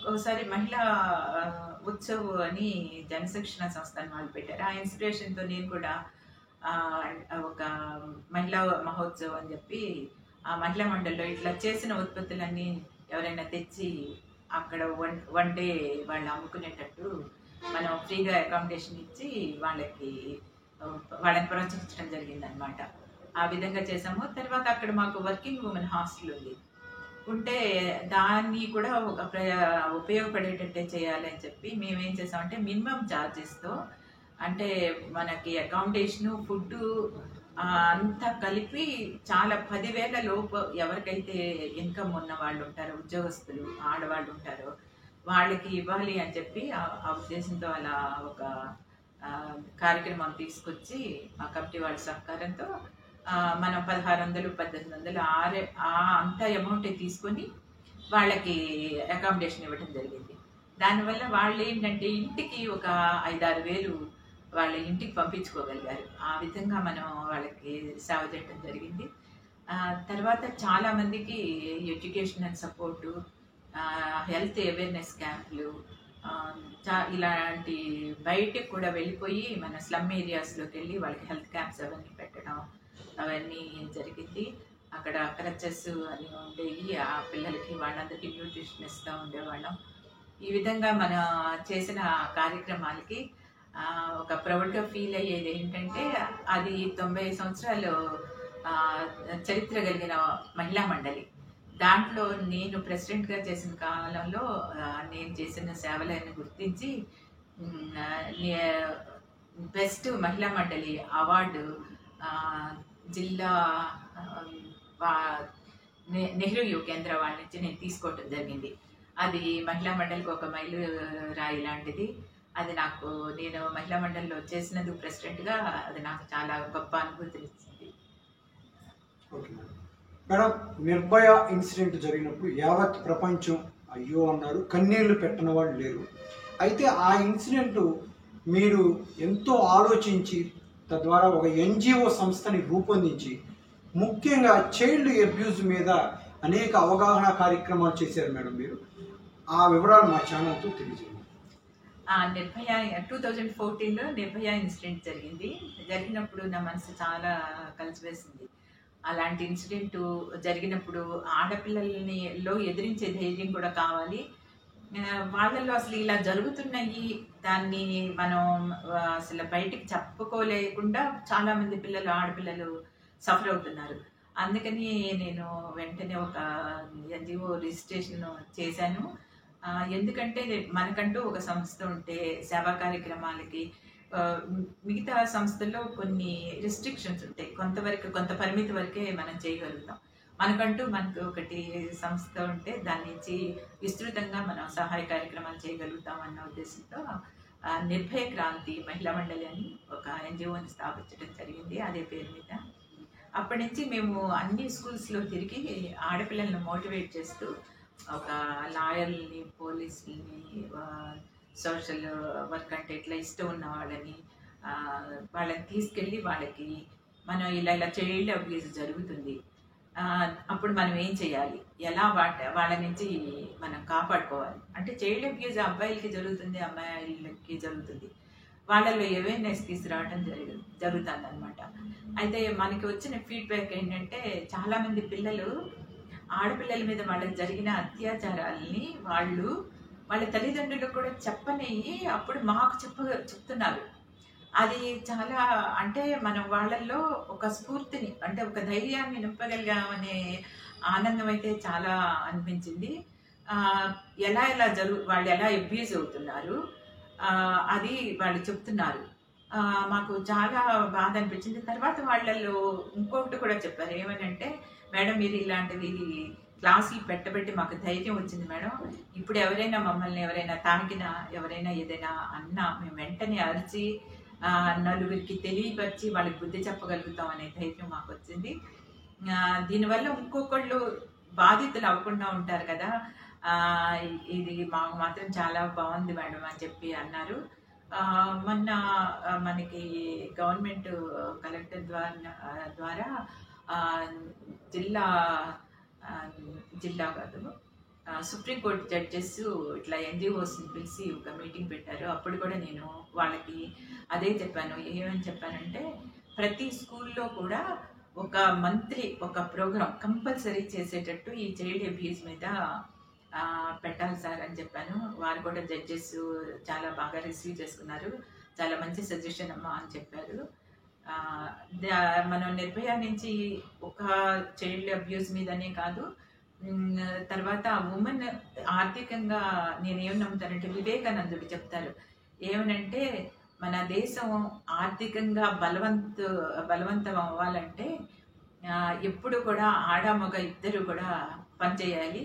ఒకసారి మహిళా ఉత్సవ్ అని జనశిక్షణ సంస్థను వాళ్ళు పెట్టారు. ఆ ఇన్స్పిరేషన్తో నేను కూడా ఒక మహిళా మహోత్సవం అని చెప్పి ఆ మహిళా మండలిలో ఇట్లా చేసిన ఉత్పత్తులన్నీ ఎవరైనా తెచ్చి అక్కడ 1 డే వాళ్ళు అమ్ముకునేటట్టు మనం ఫ్రీగా అకామిడేషన్ ఇచ్చి వాళ్ళని ప్రోత్సహించడం జరిగిందనమాట. ఆ విధంగా చేసాము. తర్వాత అక్కడ మాకు వర్కింగ్ ఉమెన్ హాస్టల్ ఉంది. ఉంటే దాన్ని కూడా ఉపయోగపడేటట్టే చేయాలి అని చెప్పి మేమేం చేసామంటే మినిమం ఛార్జెస్తో, అంటే మనకి అకామిడేషను, ఫుడ్డు అంతా కలిపి చాలా 10,000 లోపు ఎవరికైతే ఇన్కమ్ ఉన్న వాళ్ళు ఉంటారో, ఉద్యోగస్తులు ఆడవాళ్ళు ఉంటారో వాళ్ళకి ఇవ్వాలి అని చెప్పి ఆ ఉద్దేశంతో అలా ఒక కార్యక్రమం తీసుకొచ్చి మా కమిటీ వాళ్ళ సహకారంతో మనం 1,600, 1,800 అంత అమౌంటే తీసుకొని వాళ్ళకి అకామిడేషన్ ఇవ్వడం జరిగింది. దానివల్ల వాళ్ళు ఏంటంటే ఇంటికి ఒక 5-6 వేలు వాళ్ళ ఇంటికి పంపించుకోగలిగారు. ఆ విధంగా మనం వాళ్ళకి సేవ చేయడం జరిగింది. తర్వాత చాలామందికి ఎడ్యుకేషనల్ సపోర్టు, హెల్త్ అవేర్నెస్ క్యాంపులు, ఇలాంటి బయటకు కూడా వెళ్ళిపోయి మన స్లమ్ ఏరియాస్లోకి వెళ్ళి వాళ్ళకి హెల్త్ క్యాంప్స్ అవన్నీ పెట్టడం అవన్నీ జరిగింది. అక్కడ క్రచెస్ అని ఉండేవి. ఆ పిల్లలకి వాళ్ళందరికీ న్యూట్రిషన్ ఇస్తూ ఉండేవాళ్ళం. ఈ విధంగా మనం చేసిన కార్యక్రమాలకి ఒక ప్రౌడ్గా ఫీల్ అయ్యేది ఏంటంటే అది 90 సంవత్సరాలు చరిత్ర కలిగిన మహిళా మండలి. దాంట్లో నేను ప్రెసిడెంట్గా చేసిన కాలంలో నేను చేసిన సేవలను గుర్తించి బెస్ట్ మహిళా మండలి అవార్డు జిల్లా నెహ్రూ యువ కేంద్ర వాళ్ళ నుంచి నేను తీసుకోవటం జరిగింది. అది మహిళా మండలికి ఒక మైలురాయి లాంటిది. అది నాకు, నేను మహిళా మండలిలో చేసినందుకు ప్రెసిడెంట్గా అది నాకు చాలా గొప్ప అనుభూతిని ఇచ్చింది. మేడం, నిర్భయ ఇన్సిడెంట్ జరిగినప్పుడు యావత్ ప్రపంచం అయ్యో అన్నారు, కన్నీళ్లు పెట్టని వాళ్ళు లేరు. అయితే ఆ ఇన్సిడెంట్ మీరు ఎంతో ఆలోచించి తద్వారా ఒక NGO సంస్థని రూపొందించి ముఖ్యంగా చైల్డ్ అబ్యూజ్ మీద అనేక అవగాహన కార్యక్రమాలు చేశారు మేడం. మీరు ఆ వివరాలు మా ఛానల్తో తెలియజేయండి. నిర్భయ 2014లో నిర్భయ ఇన్సిడెంట్ జరిగినప్పుడు నా మనసు చాలా కలిసివేసింది. అలాంటి ఇన్సిడెంట్ జరిగినప్పుడు ఆడపిల్లల్లో ఎదిరించే ధైర్యం కూడా కావాలి. వాళ్ళల్లో అసలు ఇలా జరుగుతున్నాయి, దాన్ని మనం అసలు బయటికి చెప్పుకోలేకుండా చాలామంది ఆడపిల్లలు సఫర్ అవుతున్నారు. అందుకని నేను వెంటనే ఒక ఎన్జిఓ రిజిస్ట్రేషన్ చేశాను. ఎందుకంటే మనకంటూ ఒక సంస్థ ఉంటే సేవా కార్యక్రమాలకి మిగతా సంస్థల్లో కొన్ని రిస్ట్రిక్షన్స్ ఉంటాయి. కొంత పరిమితి వరకే మనం చేయగలుగుతాం. మనకు ఒకటి సంస్థ ఉంటే దాని నుంచి విస్తృతంగా మనం సహాయ కార్యక్రమాలు చేయగలుగుతాం అన్న ఉద్దేశంతో నిర్భయ క్రాంతి మహిళా మండలి అని ఒక ఎన్జిఓని స్థాపించడం జరిగింది అదే పేరు మీద. అప్పటి నుంచి మేము అన్ని స్కూల్స్లో తిరిగి ఆడపిల్లలను మోటివేట్ చేస్తూ ఒక లాయర్ని, పోలీసులని, సోషల్ వర్క్ అంటే ఇట్లా ఇష్టం ఉన్న వాళ్ళని తీసుకెళ్ళి వాళ్ళకి మనం ఇలా చైల్డ్ అబ్యూస్ జరుగుతుంది, అప్పుడు మనం ఏం చేయాలి, ఎలా వాళ్ళ నుంచి మనం కాపాడుకోవాలి. అంటే చైల్డ్ అబ్యూస్ అబ్బాయిలకి జరుగుతుంది, అమ్మాయిలకి జరుగుతుంది. వాళ్ళలో అవేర్నెస్ తీసుకురావడం జరుగుతుంది అనమాట. అయితే మనకి వచ్చిన ఫీడ్బ్యాక్ ఏంటంటే చాలామంది పిల్లలు ఆడపిల్లల మీద వాళ్ళకి జరిగిన అత్యాచారాలని వాళ్ళ తల్లిదండ్రులకు కూడా చెప్పనయ్యి అప్పుడు మాకు చెప్తున్నారు. అది చాలా అంటే మనం వాళ్ళల్లో ఒక స్ఫూర్తిని అంటే ఒక ధైర్యాన్ని నింపగలిగామనే ఆనందం అయితే చాలా అనిపించింది. వాళ్ళు ఎలా అబ్యూజ్ అవుతున్నారు అది వాళ్ళు చెప్తున్నారు. మాకు చాలా బాధ అనిపించింది. తర్వాత వాళ్ళల్లో ఇంకొకటి కూడా చెప్పారు, ఏమనంటే మేడం మీరు ఇలాంటివి క్లాసులు పెట్టబెట్టి మాకు ధైర్యం వచ్చింది మేడం. ఇప్పుడు మమ్మల్ని ఎవరైనా తాకినా ఎవరైనా ఏదైనా అన్నా మేము వెంటనే అరిచి నలుగురికి తెలియపరిచి వాళ్ళకి బుద్ధి చెప్పగలుగుతాం అనే ధైర్యం మాకు వచ్చింది. దీనివల్ల ఇంకొకళ్ళు బాధితులు అవ్వకుండా ఉంటారు కదా, ఇది మాకు మాత్రం చాలా బాగుంది మేడం అని చెప్పి అన్నారు. మొన్న మనకి గవర్నమెంట్ కలెక్టర్ ద్వారా జిల్లా కాదు సుప్రీంకోర్టు జడ్జెస్ ఇట్లా ఎన్జిఓస్ని పిలిచి ఒక మీటింగ్ పెట్టారు. అప్పుడు కూడా నేను వాళ్ళకి అదే చెప్పాను. ఏమని చెప్పానంటే ప్రతి స్కూల్లో కూడా ఒక మంత్లీ ఒక ప్రోగ్రామ్ కంపల్సరీ చేసేటట్టు ఈ చైల్డ్ అబ్యూస్ మీద పెట్టాలి సార్ అని చెప్పాను. వారు కూడా జడ్జెస్ చాలా బాగా రిసీవ్ చేసుకున్నారు. చాలా మంచి సజెషన్ అమ్మా అని చెప్పారు. మనం నిర్భయ నుంచి ఒక చైల్డ్ అబ్యూస్ మీదనే కాదు, తర్వాత ఉమెన్ ఆర్థికంగా నేనేం నమ్ముతానంటే వివేకానందుడు చెప్తారు ఏమనంటే మన దేశం ఆర్థికంగా బలవంతం అవ్వాలంటే ఎప్పుడు కూడా ఆడ మగ ఇద్దరు కూడా పనిచేయాలి.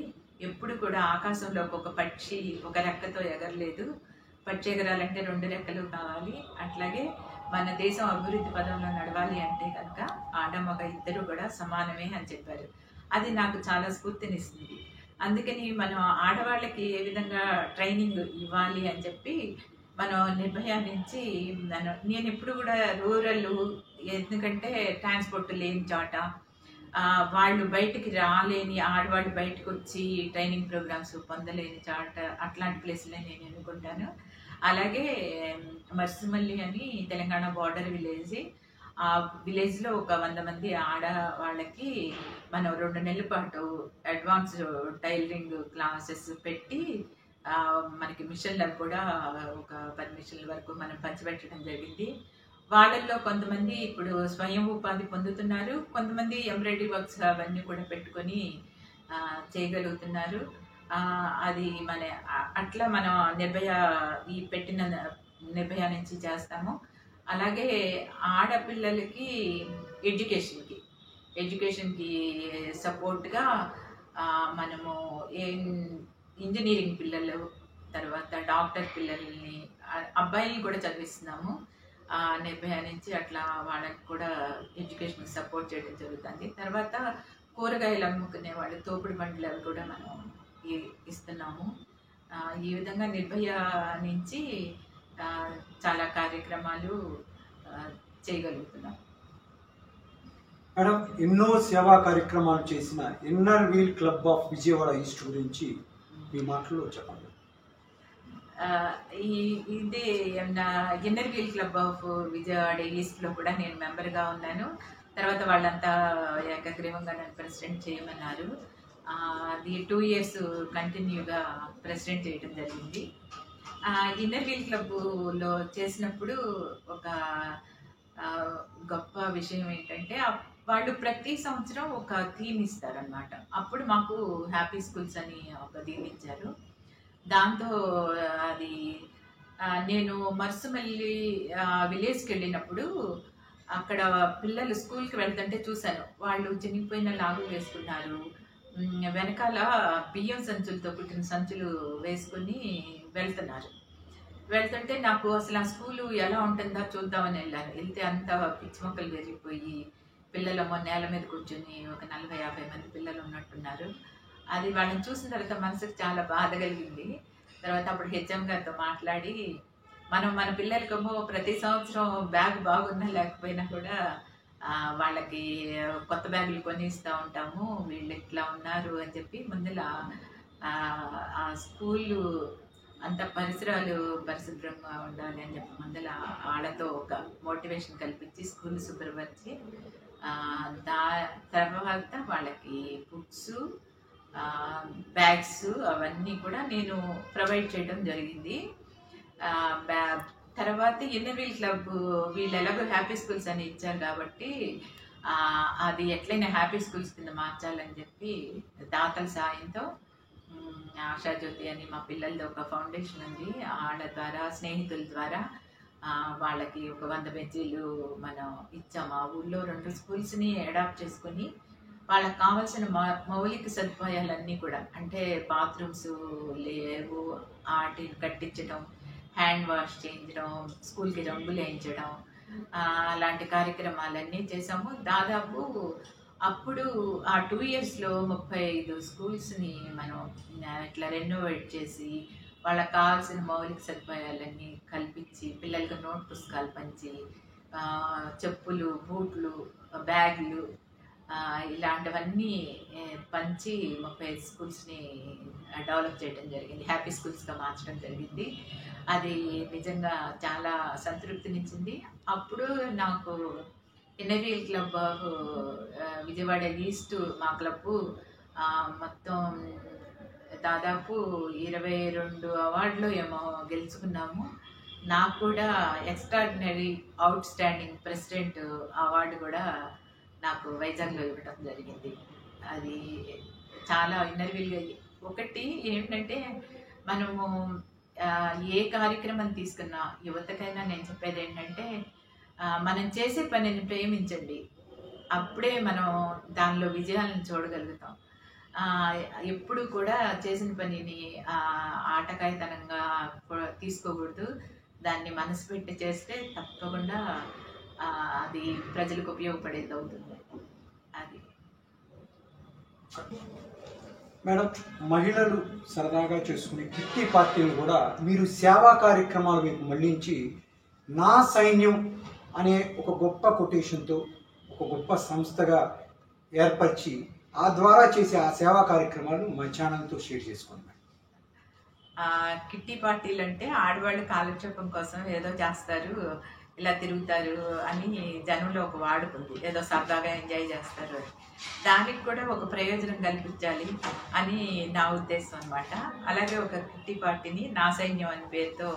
ఎప్పుడు కూడా ఆకాశంలో ఒక పక్షి ఒక రెక్కతో ఎగరలేదు, పక్షి ఎగరాలంటే 2 రెక్కలు కావాలి. అట్లాగే మన దేశం అభివృద్ధి పదంలో నడవాలి అంటే కనుక ఆడ మగ ఇద్దరు కూడా సమానమే అని చెప్పారు. అది నాకు చాలా స్ఫూర్తినిస్తుంది. అందుకని మనం ఆడవాళ్ళకి ఏ విధంగా ట్రైనింగ్ ఇవ్వాలి అని చెప్పి మనం నిర్భయ నుంచి నేను ఎప్పుడు కూడా రూరల్, ఎందుకంటే ట్రాన్స్పోర్ట్ లేని చోట వాళ్ళు బయటికి రాలేని ఆడవాళ్ళు బయటకు వచ్చి ట్రైనింగ్ ప్రోగ్రామ్స్ పొందలేని చోట అట్లాంటి ప్లేస్లే నేను ఎన్నుకుంటాను. అలాగే మర్సిమల్లి అని తెలంగాణ బార్డర్ విలేజ్, ఆ విలేజ్లో ఒక 100 మంది ఆడవాళ్ళకి మనం 2 నెలల పాటు అడ్వాన్స్ టైలరింగ్ క్లాసెస్ పెట్టి మనకి మిషన్లు కూడా ఒక 10 మిషన్ల వరకు మనం పంచిపెట్టడం జరిగింది. వాళ్ళల్లో కొంతమంది ఇప్పుడు స్వయం ఉపాధి పొందుతున్నారు, కొంతమంది ఎంబ్రాయిడరీ వర్క్స్ అవన్నీ కూడా పెట్టుకొని చేయగలుగుతున్నారు. అది అట్లా మనం పెట్టిన నిర్భయ నుంచి చేస్తాము. అలాగే ఆడపిల్లలకి ఎడ్యుకేషన్కి సపోర్ట్గా మనము ఇంజనీరింగ్ పిల్లలు, తర్వాత డాక్టర్ పిల్లల్ని, అబ్బాయిల్ని కూడా చదివిస్తున్నాము నిర్భయ నుంచి. అట్లా వాళ్ళకి కూడా ఎడ్యుకేషన్కి సపోర్ట్ చేయడం జరుగుతుంది. తర్వాత కూరగాయలు అమ్ముకునే వాళ్ళు తోపుడు బండ్లు అవి కూడా మనం ఇస్తున్నాము. ఈ విధంగా నిర్భయ నుంచి చాలా కార్యక్రమాలు చేయగలుగుతున్నాం. మేడం, ఎన్నో సేవా కార్యక్రమాలు చేసిన inner wheel club of Vijayawada east గురించి మీ మాటల్లో చెప్పండి. ఇదే inner wheel club of Vijayawada ఈస్ట్లో కూడా నేను మెంబర్గా ఉన్నాను. తర్వాత వాళ్ళంతా ఏకగ్రీవంగా నన్ను ప్రెసిడెంట్ చేయమన్నారు. అది 2 years కంటిన్యూగా ప్రెసిడెంట్ చేయడం జరిగింది. ఇన్నర్ వీల్ క్లబ్లో చేసినప్పుడు ఒక గొప్ప విషయం ఏంటంటే వాళ్ళు ప్రతి సంవత్సరం ఒక థీమ్ ఇస్తారనమాట. అప్పుడు మాకు హ్యాపీ స్కూల్స్ అని ఒక థీమ్ ఇచ్చారు. దాంతో అది నేను మరుసమల్లి విలేజ్కి వెళ్ళినప్పుడు అక్కడ పిల్లలు స్కూల్కి వెళ్తుంటే చూశాను. వాళ్ళు చినిగిపోయిన లాగులు వేసుకున్నారు, వెనకాల బియ్యం సంచులతో కుట్టిన సంచులు వేసుకుని వెళ్తున్నారు. వెళ్తుంటే నాకు అసలు ఆ స్కూలు ఎలా ఉంటుందో చూద్దామని వెళ్ళాను. వెళ్తే అంతా పిచ్చి మొక్కలు పెరిగిపోయి పిల్లలేమో నేల మీద కూర్చొని ఒక 40-50 మంది పిల్లలు ఉన్నట్టున్నారు. అది వాళ్ళని చూసిన తర్వాత మనసుకు చాలా బాధ కలిగింది. తర్వాత అప్పుడు హెచ్ఎం గారితో మాట్లాడి, మనం మన పిల్లలకేమో ప్రతి సంవత్సరం బ్యాగ్ బాగున్నా లేకపోయినా కూడా వాళ్ళకి కొత్త బ్యాగులు కొని ఇస్తూ ఉంటాము, వీళ్ళు ఇట్లా ఉన్నారు అని చెప్పి ముందల ఆ స్కూలు అంత పరిసరాలు పరిశుభ్రంగా ఉండాలి అని చెప్పి ముందల వాళ్ళతో ఒక మోటివేషన్ కల్పించి స్కూల్ శుభ్రపరిచి తర్వాత వాళ్ళకి బుక్స్, బ్యాగ్స్ అవన్నీ కూడా నేను ప్రొవైడ్ చేయడం జరిగింది. తర్వాత ఇన్నర్వీల్ క్లబ్ వీళ్ళు ఎలాగో హ్యాపీ స్కూల్స్ అని ఇచ్చారు కాబట్టి అది ఎట్లయినా హ్యాపీ స్కూల్స్ కింద మార్చాలని చెప్పి దాతల సాయంతో ఆశాజ్యోతి అని మా పిల్లలది ఒక ఫౌండేషన్ ఉంది, వాళ్ళ ద్వారా స్నేహితుల ద్వారా వాళ్ళకి ఒక 100 బెంచీలు మనం ఇచ్చాము. ఆ ఊళ్ళో 2 స్కూల్స్ని అడాప్ట్ చేసుకుని వాళ్ళకి కావాల్సిన మౌలిక సదుపాయాలన్నీ కూడా, అంటే బాత్రూమ్స్ లేవు వాటిని కట్టించడం, హ్యాండ్ వాష్ చేయించడం, స్కూల్కి రంగులు వేయించడం, అలాంటి కార్యక్రమాలన్నీ చేసాము. దాదాపు అప్పుడు ఆ 2 ఇయర్స్లో 35 స్కూల్స్ని మనం ఇట్లా రెనోవేట్ చేసి వాళ్ళకి కావాల్సిన మౌలిక సదుపాయాలన్నీ కల్పించి పిల్లలకు నోట్ పుస్తకాలు పంచి చెప్పులు, బూట్లు, బ్యాగులు ఇలాంటివన్నీ పంచి 35 స్కూల్స్ని డెవలప్ చేయడం జరిగింది, హ్యాపీ స్కూల్స్గా మార్చడం జరిగింది. అది నిజంగా చాలా సంతృప్తినిచ్చింది. అప్పుడు నాకు Inner Wheel club of Vijayawada east మా క్లబ్బు మొత్తం దాదాపు 22 అవార్డులు ఏమో గెలుచుకున్నాము. నాకు కూడా extraordinary out standing president award కూడా నాకు వైజాగ్లో ఇవ్వడం జరిగింది. అది చాలా ఇన్నర్వీల్గా. ఒకటి ఏంటంటే మనము ఏ కార్యక్రమం తీసుకున్నా యువతకైనా నేను చెప్పేది ఏంటంటే మనం చేసే పనిని ప్రేమించండి, అప్పుడే మనం దానిలో విజయాలను చూడగలుగుతాం. ఎప్పుడు కూడా చేసిన పనిని ఆటకాయితనంగా తీసుకోకూడదు, దాన్ని మనసు పెట్టి చేస్తే తప్పకుండా అది ప్రజలకు ఉపయోగపడేది అవుతుంది. అది మేడం, మహిళలు సరదాగా చేసుకునే కిట్టి పార్టీలు కూడా మీరు సేవా కార్యక్రమాల వైపు మళ్లించి నా సైన్యం అనే ఒక గొప్ప కొటేషన్తో ఒక గొప్ప సంస్థగా ఏర్పరిచి ఆ ద్వారా చేసే ఆ సేవా కార్యక్రమాలు మా ఛానల్తో షేర్ చేసుకోండి. కిట్టి పార్టీలు అంటే ఆడవాళ్ళు కాలక్షేపం కోసం ఏదో చేస్తారు, ఇలా తిరుగుతారు అని జనంలో ఒక వాడుకుంది, ఏదో సరదాగా ఎంజాయ్ చేస్తారు. దానికి కూడా ఒక ప్రయోజనం కల్పించాలి అని నా ఉద్దేశం అనమాట. అలాగే ఒక కిట్టి పార్టీని నా సైన్యం అనే పేరుతో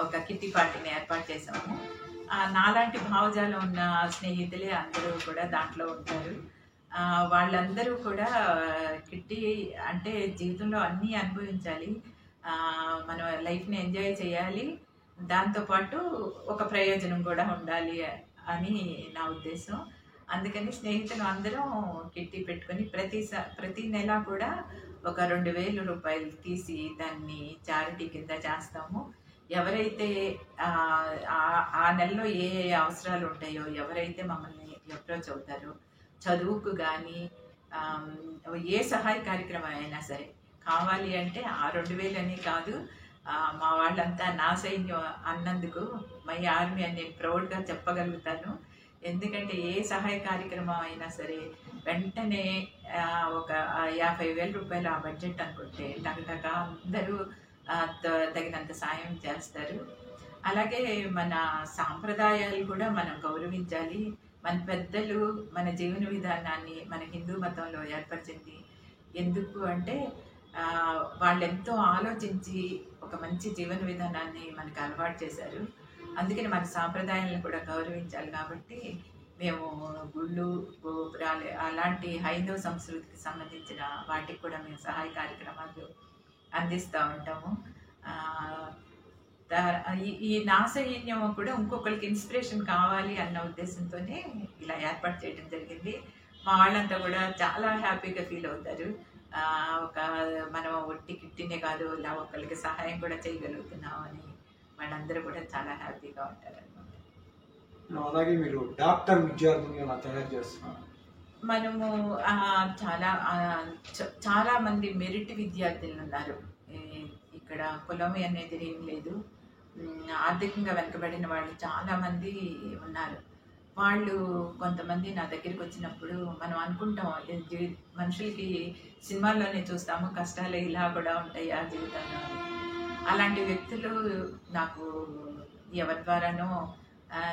ఒక కిట్టి పార్టీని ఏర్పాటు చేసాము. నాలాంటి భావజాలం ఉన్న స్నేహితులే అందరూ కూడా దాంట్లో ఉంటారు. వాళ్ళందరూ కూడా కిట్టి అంటే జీవితంలో అన్నీ అనుభవించాలి, మనం లైఫ్ని ఎంజాయ్ చేయాలి, దాంతోపాటు ఒక ప్రయోజనం కూడా ఉండాలి అని నా ఉద్దేశం. అందుకని స్నేహితులు అందరం కిట్టి పెట్టుకొని ప్రతి నెల కూడా ఒక 2,000 రూపాయలు తీసి దాన్ని చారిటీ కింద చేస్తాము. ఎవరైతే ఆ నెలలో ఏ అవసరాలు ఉంటాయో, ఎవరైతే మమ్మల్ని అప్రోచ్ అవుతారో, చదువుకు కానీ ఏ సహాయ కార్యక్రమం అయినా సరే కావాలి అంటే ఆ 2,000 అని కాదు, మా వాళ్ళంతా నా సైన్యం అన్నందుకు మై ఆర్మీ అని నేను ప్రౌడ్గా చెప్పగలుగుతాను. ఎందుకంటే ఏ సహాయ కార్యక్రమం అయినా సరే వెంటనే ఒక 50,000 రూపాయలు ఆ బడ్జెట్ అనుకుంటే టకటక అందరూ తగినంత సాయం చేస్తారు. అలాగే మన సాంప్రదాయాలు కూడా మనం గౌరవించాలి. మన పెద్దలు మన జీవన విధానాన్ని మన హిందూ మతంలో ఏర్పరిచింది ఎందుకు అంటే వాళ్ళు ఎంతో ఆలోచించి ఒక మంచి జీవన విధానాన్ని మనకు అలవాటు చేశారు. అందుకని మన సాంప్రదాయాలను కూడా గౌరవించాలి. కాబట్టి మేము గుళ్ళు గోపురాలు అలాంటి హైందవ సంస్కృతికి సంబంధించిన వాటికి కూడా మేము సహాయ కార్యక్రమాలు అందిస్తూ ఉంటాము. ఈ నా సైన్యం కూడా ఇంకొకరికి ఇన్స్పిరేషన్ కావాలి అన్న ఉద్దేశంతోనే ఇలా ఏర్పాటు చేయడం జరిగింది. మా వాళ్ళంతా కూడా చాలా హ్యాపీగా ఫీల్ అవుతారు. ఒక మనం ఒట్టి కిట్టినే కాదు, ఇలా ఒకరికి సహాయం కూడా చేయగలుగుతున్నాం అని వాళ్ళందరూ కూడా చాలా హ్యాపీగా ఉంటారు అనమాట. అలాగే మీరు డాక్టర్ విద్యార్థులను ఎలా తయారు చేస్తున్నారు? మనము చాలా మంది మెరిట్ విద్యార్థులు ఉన్నారు. ఇక్కడ కులం అనేది ఏం లేదు. ఆర్థికంగా వెనుకబడిన వాళ్ళు చాలామంది ఉన్నారు. వాళ్ళు కొంతమంది నా దగ్గరికి వచ్చినప్పుడు మనం అనుకుంటాం మనుషులకి సినిమాల్లోనే చూస్తాము కష్టాలు ఇలా కూడా ఉంటాయి ఆ జీవితంలో. అలాంటి వ్యక్తులు నాకు ఎవరి ద్వారానో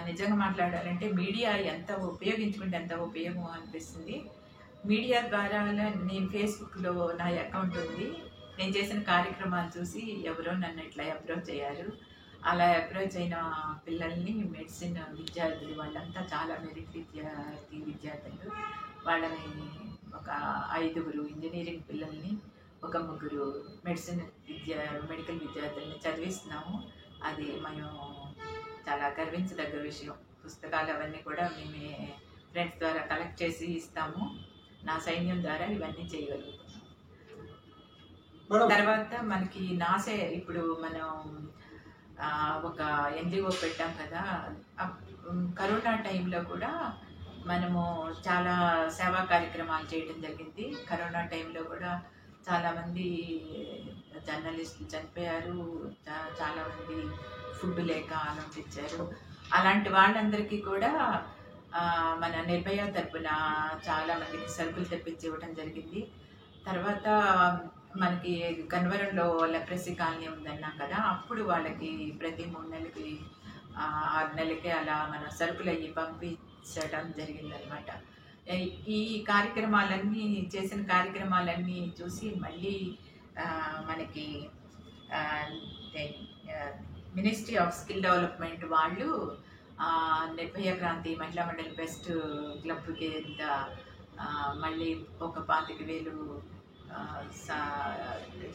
నిజంగా మాట్లాడాలంటే మీడియా ఎంత ఉపయోగించుకుంటే ఎంత ఉపయోగం అనిపిస్తుంది. మీడియా ద్వారా నేను ఫేస్బుక్లో నా అకౌంట్ ఉంది. నేను చేసిన కార్యక్రమాలు చూసి ఎవరో నన్ను ఇట్లా అప్రోచ్ అయ్యారు. అలా అప్రోచ్ అయిన పిల్లల్ని మెడిసిన్ విద్యార్థులు వాళ్ళంతా చాలా మెరిట్ విద్యార్థులు. వాళ్ళని ఒక 5 ఇంజనీరింగ్ పిల్లల్ని, ఒక 3 మెడికల్ విద్యార్థుల్ని చదివిస్తున్నాము. అది మేము చాలా గర్వించదగ్గ విషయం. పుస్తకాలు అవన్నీ కూడా మేమే ఫ్రెండ్స్ ద్వారా కలెక్ట్ చేసి ఇస్తాము. నా సైన్యం ద్వారా ఇవన్నీ చేయగలుగుతాము. తర్వాత మనకి నాసే ఇప్పుడు మనం ఒక ఎన్జిఓ పెట్టాం కదా. కరోనా టైంలో కూడా మనము చాలా సేవా కార్యక్రమాలు చేయడం జరిగింది. కరోనా టైంలో కూడా చాలామంది జర్నలిస్టులు చనిపోయారు. చాలామంది ఫుడ్ లేక ఆలోచించారు. అలాంటి వాళ్ళందరికీ కూడా మన నిర్భయ తరపున చాలామందికి సరుకులు తెప్పించి ఇవ్వడం జరిగింది. తర్వాత మనకి గన్నవరంలో లెప్రసీ కాలనీ ఉందన్నాం కదా. అప్పుడు వాళ్ళకి ప్రతి 3 నెలలకి 6 నెలలకి అలా మనం సరుకులు అయ్యి పంపించడం జరిగిందనమాట. ఈ కార్యక్రమాలన్నీ చేసిన కార్యక్రమాలన్నీ చూసి మళ్ళీ మనకి మినిస్ట్రీ ఆఫ్ స్కిల్ డెవలప్మెంట్ వాళ్ళు నిర్భయ క్రాంతి మహిళా మండలి బెస్ట్ క్లబ్ కింద మళ్ళీ ఒక 25,000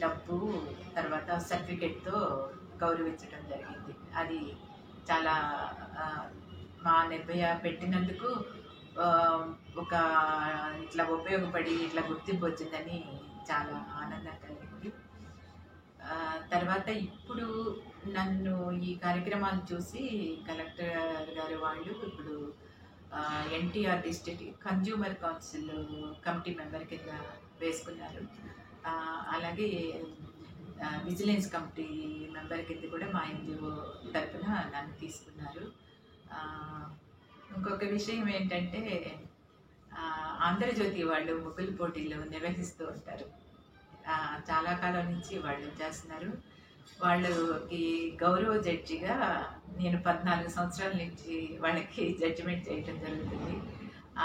డబ్బు తర్వాత సర్టిఫికెట్తో గౌరవించడం జరిగింది. అది చాలా మా నిర్భయ పెట్టినందుకు ఒక ఇట్లా ఉపయోగపడి ఇట్లా గుర్తింపు వచ్చిందని చాలా ఆనందం కలిగింది. తర్వాత ఇప్పుడు నన్ను ఈ కార్యక్రమాలు చూసి కలెక్టర్ గారు వాళ్ళు ఇప్పుడు NTR district consumer council committee member కింద వేసుకున్నారు. అలాగే విజిలెన్స్ కమిటీ మెంబర్ కింద కూడా మా ఎన్జిఓ తరఫున నన్ను తీసుకున్నారు. ఇంకొక విషయం ఏంటంటే ఆంధ్రజ్యోతి వాళ్ళు ముగ్గులు పోటీలు నిర్వహిస్తూ ఉంటారు. చాలా కాలం నుంచి వాళ్ళు చేస్తున్నారు. వాళ్ళకి గౌరవ జడ్జిగా నేను 14 సంవత్సరాల నుంచి వాళ్ళకి జడ్జిమెంట్ చేయటం జరుగుతుంది.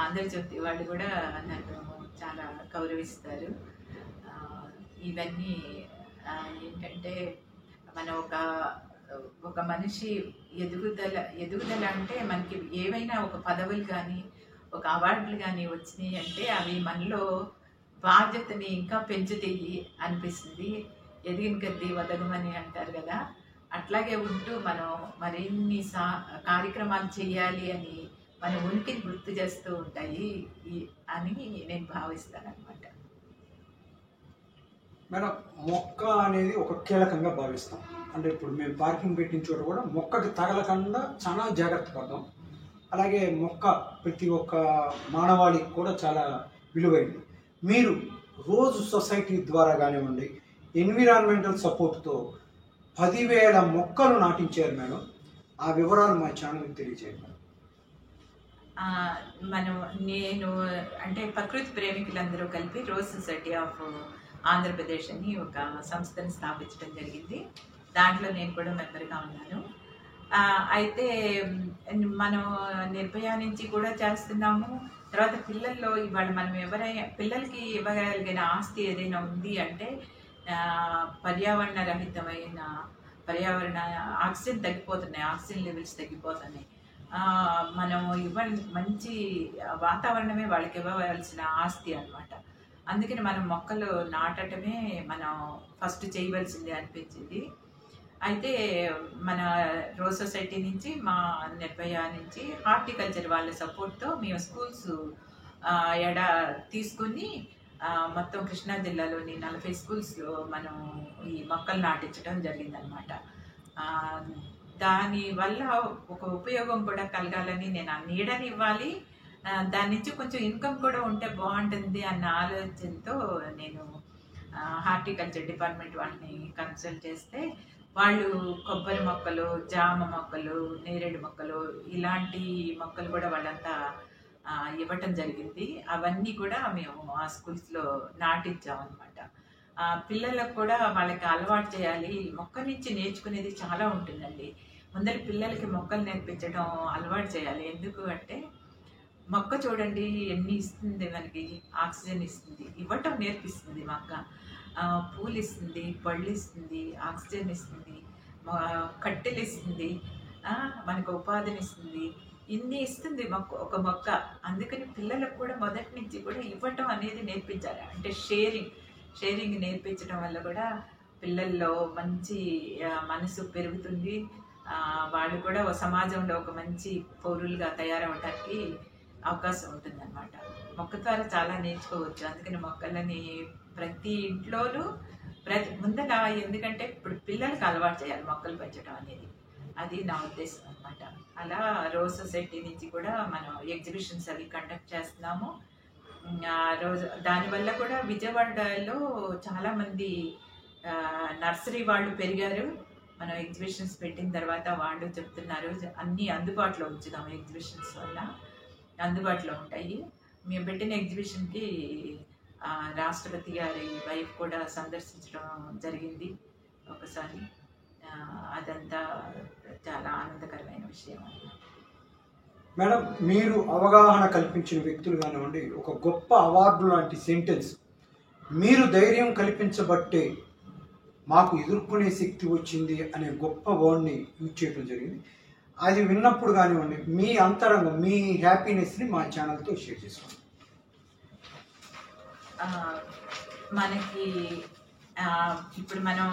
ఆంధ్రజ్యోతి వాళ్ళు కూడా నన్ను చాలా గౌరవిస్తారు. ఇవన్నీ ఏంటంటే మన ఒక మనిషి ఎదుగుదల అంటే మనకి ఏవైనా ఒక పదవులు కానీ ఒక అవార్డులు కానీ వచ్చినాయి అంటే అవి మనలో బాధ్యతని ఇంకా పెంచుతాయి అనిపిస్తుంది. ఎదిగిన కొద్దీ వదగమని అంటారు కదా. అట్లాగే ఉంటూ మనం మరిన్ని కార్యక్రమాలు చేయాలి అని మన ఉనికిని గుర్తు చేస్తూ ఉంటాయి అని నేను భావిస్తాను అనమాట. మేడం, మొక్క అనేది ఒక కీలకంగా భావిస్తాం. అంటే ఇప్పుడు మేము పార్కింగ్ పెట్టిన చోట కూడా మొక్కకి తగలకుండా చాలా జాగ్రత్త పడతాం. అలాగే మొక్క ప్రతి ఒక్క మానవాళికి కూడా చాలా విలువైంది. మీరు రోజు సొసైటీ ద్వారా కానివ్వండి ఎన్విరాన్మెంటల్ సపోర్ట్తో 10,000 మొక్కలు నాటించారు మేడం. ఆ వివరాలు మా ఛానల్కి తెలియజేయండి. నేను అంటే ప్రకృతి ప్రేమికులందరూ కలిపి రోజ్ సొసైటీ ఆఫ్ ఆంధ్రప్రదేశ్ అని ఒక సంస్థను స్థాపించడం జరిగింది. దాంట్లో నేను కూడా మెంబర్గా ఉన్నాను. అయితే మనం నిర్భయ నుంచి కూడా చేస్తున్నాము. తర్వాత పిల్లల్లో ఇవాళ మనం పిల్లలకి ఇవ్వగలిగిన ఆస్తి ఏదైనా ఉంది అంటే పర్యావరణ ఆక్సిజన్ తగ్గిపోతున్నాయి, ఆక్సిజన్ లెవెల్స్ తగ్గిపోతున్నాయి. మనం మంచి వాతావరణమే వాళ్ళకి ఇవ్వవలసిన ఆస్తి అన్నమాట. అందుకని మనం మొక్కలు నాటటమే మనం ఫస్ట్ చేయవలసింది అనిపించింది. అయితే మన రోజ్ సొసైటీ నుంచి, మా నిర్భయ నుంచి హార్టికల్చర్ వాళ్ళ సపోర్ట్‌తో మేము స్కూల్స్ తీసుకొని మొత్తం కృష్ణా జిల్లాలోని 40 స్కూల్స్‌లో మనం ఈ మొక్కలు నాటించడం జరిగిందనమాట. దానివల్ల ఒక ఉపయోగం కూడా కలగాలని, నేను ఆ నీడనివ్వాలి, దాని నుంచి కొంచెం ఇన్కమ్ కూడా ఉంటే బాగుంటుంది అన్న ఆలోచనతో నేను హార్టికల్చర్ డిపార్ట్మెంట్ వాళ్ళని కన్సల్ట్ చేస్తే వాళ్ళు కొబ్బరి మొక్కలు, జామ మొక్కలు, నేరేడు మొక్కలు ఇలాంటి మొక్కలు కూడా వాళ్ళంతా ఇవ్వటం జరిగింది. అవన్నీ కూడా మేము ఆ స్కూల్స్లో నాటించామన్నమాట. పిల్లలకు కూడా వాళ్ళకి అలవాటు చేయాలి. మొక్క నుంచి నేర్చుకునేది చాలా ఉంటుందండి. ముందర పిల్లలకి మొక్కలు నేర్పించడం అలవాటు చేయాలి. ఎందుకు అంటే మొక్క చూడండి ఎన్ని ఇస్తుంది, మనకి ఆక్సిజన్ ఇస్తుంది, ఇవ్వటం నేర్పిస్తుంది మొక్క. పూలు ఇస్తుంది, పళ్ళు ఇస్తుంది, ఆక్సిజన్ ఇస్తుంది, కట్టెలు ఇస్తుంది, మనకు ఉపాధిని ఇస్తుంది, ఇన్ని ఇస్తుంది ఒక మొక్క. అందుకని పిల్లలకు కూడా మొదటి నుంచి కూడా ఇవ్వటం అనేది నేర్పించాలి. అంటే షేరింగ్ నేర్పించడం వల్ల కూడా పిల్లల్లో మంచి మనసు పెరుగుతుంది. వాళ్ళు కూడా సమాజంలో ఒక మంచి పౌరులుగా తయారవడానికి అవకాశం ఉంటుందన్నమాట. మొక్క ద్వారా చాలా నేర్చుకోవచ్చు. అందుకని మొక్కలని ప్రతి ఇంట్లోనూ ముందర, ఎందుకంటే ఇప్పుడు పిల్లలకి అలవాటు చేయాలి మొక్కలు పెంచడం అనేది. అది నా ఉద్దేశం అనమాట. అలా రోజ్ సొసైటీ నుంచి కూడా మనం ఎగ్జిబిషన్స్ అవి కండక్ట్ చేస్తున్నాము. దానివల్ల కూడా విజయవాడలో చాలామంది నర్సరీ వాళ్ళు పెరిగారు. మనం ఎగ్జిబిషన్స్ పెట్టిన తర్వాత వాళ్ళు చెప్తున్నారు అన్నీ అందుబాటులో ఉంచుదాం, ఎగ్జిబిషన్స్ వల్ల అందుబాటులో ఉంటాయి. మేము పెట్టిన ఎగ్జిబిషన్కి రాష్ట్రపతి గారి వైఫ్ కూడా సందర్శించడం జరిగింది ఒకసారి. అదంతా చాలా ఆనందకరమైన విషయం. మేడం, మీరు అవగాహన కల్పించిన వ్యక్తులు కానివ్వండి, ఒక గొప్ప అవార్డు లాంటి సెంటెన్స్, మీరు ధైర్యం కల్పించబట్టే మాకు ఎదుర్కొనే శక్తి వచ్చింది అనే గొప్ప వర్డ్ని యూజ్ చేయడం జరిగింది. అది విన్నప్పుడు కానివ్వండి, మీ అంతరంగం, మీ హ్యాపీనెస్ని మా ఛానల్తో షేర్ చేసుకోండి. మనకి ఇప్పుడు మనం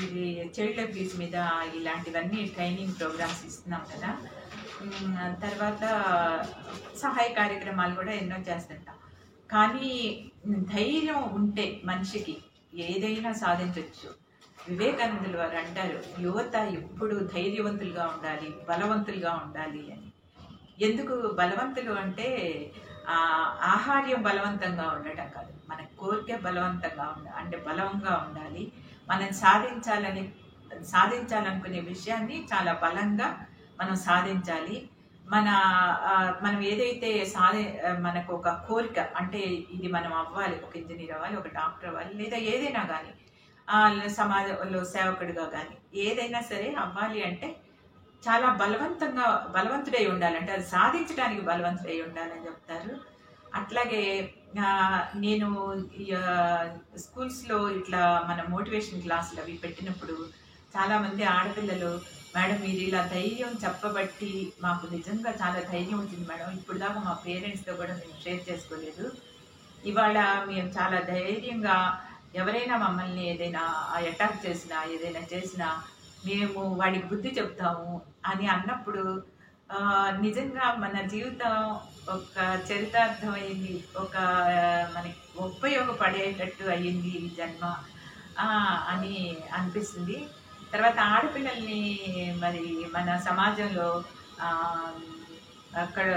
ఇది చైల్డ్ అబ్యూస్ మీద ఇలాంటివన్నీ ట్రైనింగ్ ప్రోగ్రామ్స్ ఇస్తున్నాం కదా. తర్వాత సహాయ కార్యక్రమాలు కూడా ఎన్నో చేస్తుంటాం. కానీ ధైర్యం ఉంటే మనిషికి ఏదైనా సాధించవచ్చు. వివేకానందులు వారు అంటారు, యువత ఎప్పుడు ధైర్యవంతులుగా ఉండాలి, బలవంతులుగా ఉండాలి అని. ఎందుకు బలవంతులు అంటే ఆహార్యం బలవంతంగా ఉండటం కాదు, మన కోరిక బలవంతంగా అంటే బలంగా ఉండాలి. మనం సాధించాలనుకునే విషయాన్ని చాలా బలంగా మనం సాధించాలి. మనం ఏదైతే మనకు ఒక కోరిక అంటే ఇది మనం అవ్వాలి, ఒక ఇంజనీర్ అవ్వాలి, ఒక డాక్టర్ అవ్వాలి, లేదా ఏదైనా కానీ సమాజంలో సేవకుడిగా కానీ ఏదైనా సరే అవ్వాలి అంటే చాలా బలవంతుడై ఉండాలంటే అది సాధించడానికి బలవంతుడై ఉండాలని చెప్తారు. అట్లాగే నేను స్కూల్స్లో ఇట్లా మన మోటివేషన్ క్లాసులు అవి పెట్టినప్పుడు చాలామంది ఆడపిల్లలు, మేడం మీరు ఇలా ధైర్యం చెప్పబట్టి మాకు నిజంగా చాలా ధైర్యం వచ్చింది మేడం, ఇప్పుడు దాకా మా పేరెంట్స్తో కూడా మేము షేర్ చేసుకోలేదు, ఇవాళ మేము చాలా ధైర్యంగా ఎవరైనా మమ్మల్ని ఏదైనా అటాక్ చేసినా ఏదైనా చేసినా మేము వాడికి బుద్ధి చెప్తాము అని అన్నప్పుడు నిజంగా మన జీవితం ఒక చరితార్థమైంది, ఒక మనకి ఉపయోగపడేటట్టు అయ్యింది ఈ జన్మ అని అనిపిస్తుంది. తర్వాత ఆడపిల్లల్ని మరి మన సమాజంలో అక్కడ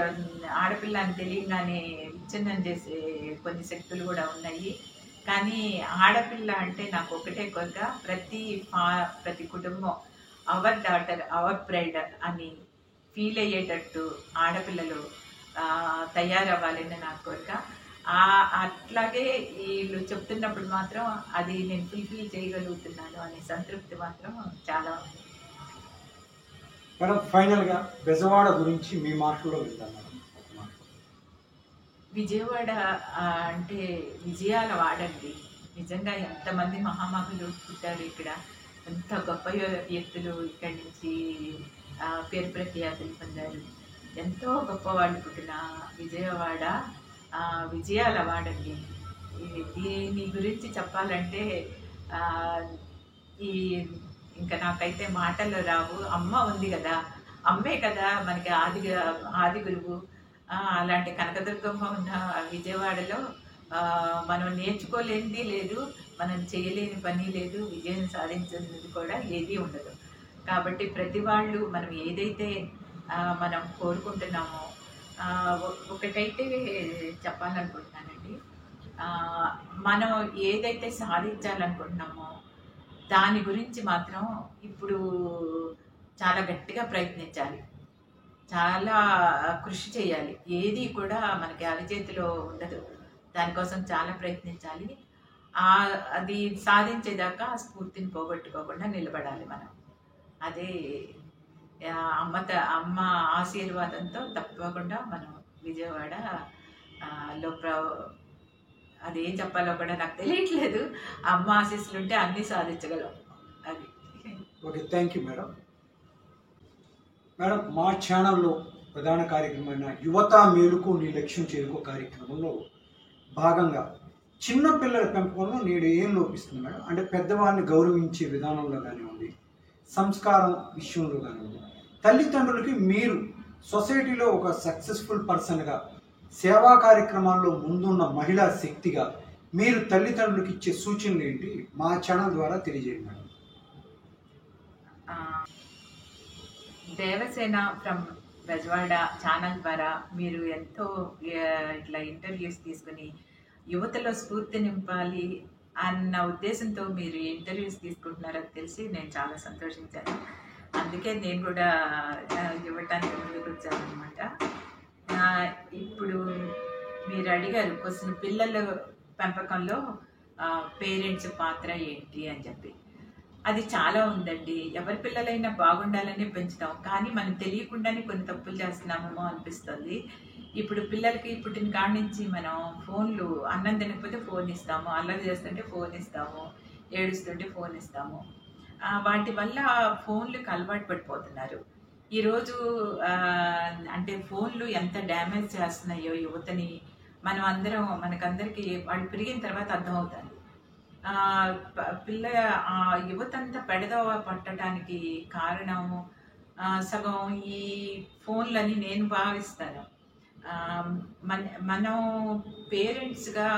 ఆడపిల్ల అని తెలియగానే విచ్ఛిన్నం చేసే కొన్ని శక్తులు కూడా ఉన్నాయి. కానీ ఆడపిల్ల అంటే నాకు ఒకటే కోరిక, ప్రతి కుటుంబం అవర్ డాటర్ అవర్ ప్రైడ్ అని ఫీల్ అయ్యేటట్టు ఆడపిల్లలు తయారవ్వాలని నా కోరిక. అట్లాగే వీళ్ళు చెప్తున్నప్పుడు మాత్రం అది నేను ఫుల్ఫిల్ చేయగలుగుతున్నాను అనే సంతృప్తి మాత్రం చాలా ఉంది. మేడం, ఫైనల్గా బెజవాడ గురించి మీ మాటల్లో వెళ్తాను. విజయవాడ అంటే విజయాల వాడండి. నిజంగా ఎంతమంది మహామహులు పుట్టారు ఇక్కడ, ఎంత గొప్ప వ్యక్తులు ఇక్కడి నుంచి పేరు ప్రఖ్యాతులు పొందారు. ఎంతో గొప్పవాళ్ళు పుట్టిన విజయవాడ విజయాల వాడండి. దీని గురించి చెప్పాలంటే ఆ, ఈ ఇంకా నాకైతే మాటలు రావు. అమ్మ ఉంది కదా, అమ్మే కదా మనకి ఆది గురువు. అలాంటి కనకదుర్గమ్మ ఉన్న విజయవాడలో మనం నేర్చుకోలేనిది లేదు, మనం చేయలేని పని లేదు, విజయం సాధించినది కూడా ఏదీ ఉండదు. కాబట్టి ప్రతి వాళ్ళు మనం ఏదైతే మనం కోరుకుంటున్నామో ఒకటైతే చెప్పాలనుకుంటున్నానండి. మనం ఏదైతే సాధించాలనుకుంటున్నామో దాని గురించి మాత్రం ఇప్పుడు చాలా గట్టిగా ప్రయత్నించాలి, చాలా కృషి చేయాలి. ఏది కూడా మనకి అరచేతిలో ఉండదు, దానికోసం చాలా ప్రయత్నించాలి. అది సాధించేదాకా ఆ స్ఫూర్తిని పోగొట్టుకోకుండా నిలబడాలి మనం. అదే అమ్మ ఆశీర్వాదంతో తప్పకుండా మనం విజయవాడ లో అదేం చెప్పాలో కూడా నాకు తెలియట్లేదు. అమ్మ ఆశీస్సులు ఉంటే అన్నీ సాధించగలం. అది okay, thank you madam. Madam, మా ఛానల్లో ప్రధాన కార్యక్రమమైన యువత మేలుకు నీ లక్ష్యం చేరుకో కార్యక్రమంలో భాగంగా చిన్నపిల్లల పెంపకంలో నేడు ఏం లోపిస్తుంది మేడం? అంటే పెద్దవాళ్ళని గౌరవించే విధానంలో కానివ్వండి, సంస్కారం విషయంలో కానివ్వండి, తల్లిదండ్రులకి మీరు సొసైటీలో ఒక సక్సెస్ఫుల్ పర్సన్గా, సేవా కార్యక్రమాల్లో ముందున్న మహిళా శక్తిగా మీరు తల్లిదండ్రులకు ఇచ్చే సూచనలు ఏంటి? మా ఛానల్ ద్వారా తెలియజేయండి madam. Devasena from Bezawada channel ద్వారా మీరు ఎంతో ఇట్లా ఇంటర్వ్యూస్ తీసుకుని యువతలో స్ఫూర్తి నింపాలి అన్న ఉద్దేశంతో మీరు ఇంటర్వ్యూస్ తీసుకుంటున్నారని తెలిసి నేను చాలా సంతోషించాను. అందుకే నేను కూడా ఇవ్వటానికి ముందుకు వచ్చాను అనమాట. ఇప్పుడు మీరు అడిగారు క్వశ్చన్, పిల్లల పెంపకంలో పేరెంట్స్ పాత్ర ఏంటి అని చెప్పి. అది చాలా ఉందండి. ఎవరి పిల్లలైనా బాగుండాలని పెంచుతాం, కానీ మనం తెలియకుండానే కొన్ని తప్పులు చేస్తున్నామేమో అనిపిస్తుంది. ఇప్పుడు పిల్లలకి పుట్టిన కాడి నుంచి మనం ఫోన్లు, అన్నం తినకపోతే ఫోన్ ఇస్తాము, అల్లరి చేస్తుంటే ఫోన్ ఇస్తాము, ఏడుస్తుంటే ఫోన్ ఇస్తాము. వాటి వల్ల ఫోన్లకు అలవాటు పడిపోతున్నారు. ఈరోజు అంటే ఫోన్లు ఎంత డ్యామేజ్ చేస్తున్నాయో యువతని మనం అందరం, మనకందరికీ వాళ్ళు పెరిగిన తర్వాత అర్థమవుతుంది. యువత అంతా పెడదవ పట్టడానికి కారణము సగం ఈ ఫోన్లని నేను భావిస్తాను. మనం పేరెంట్స్గా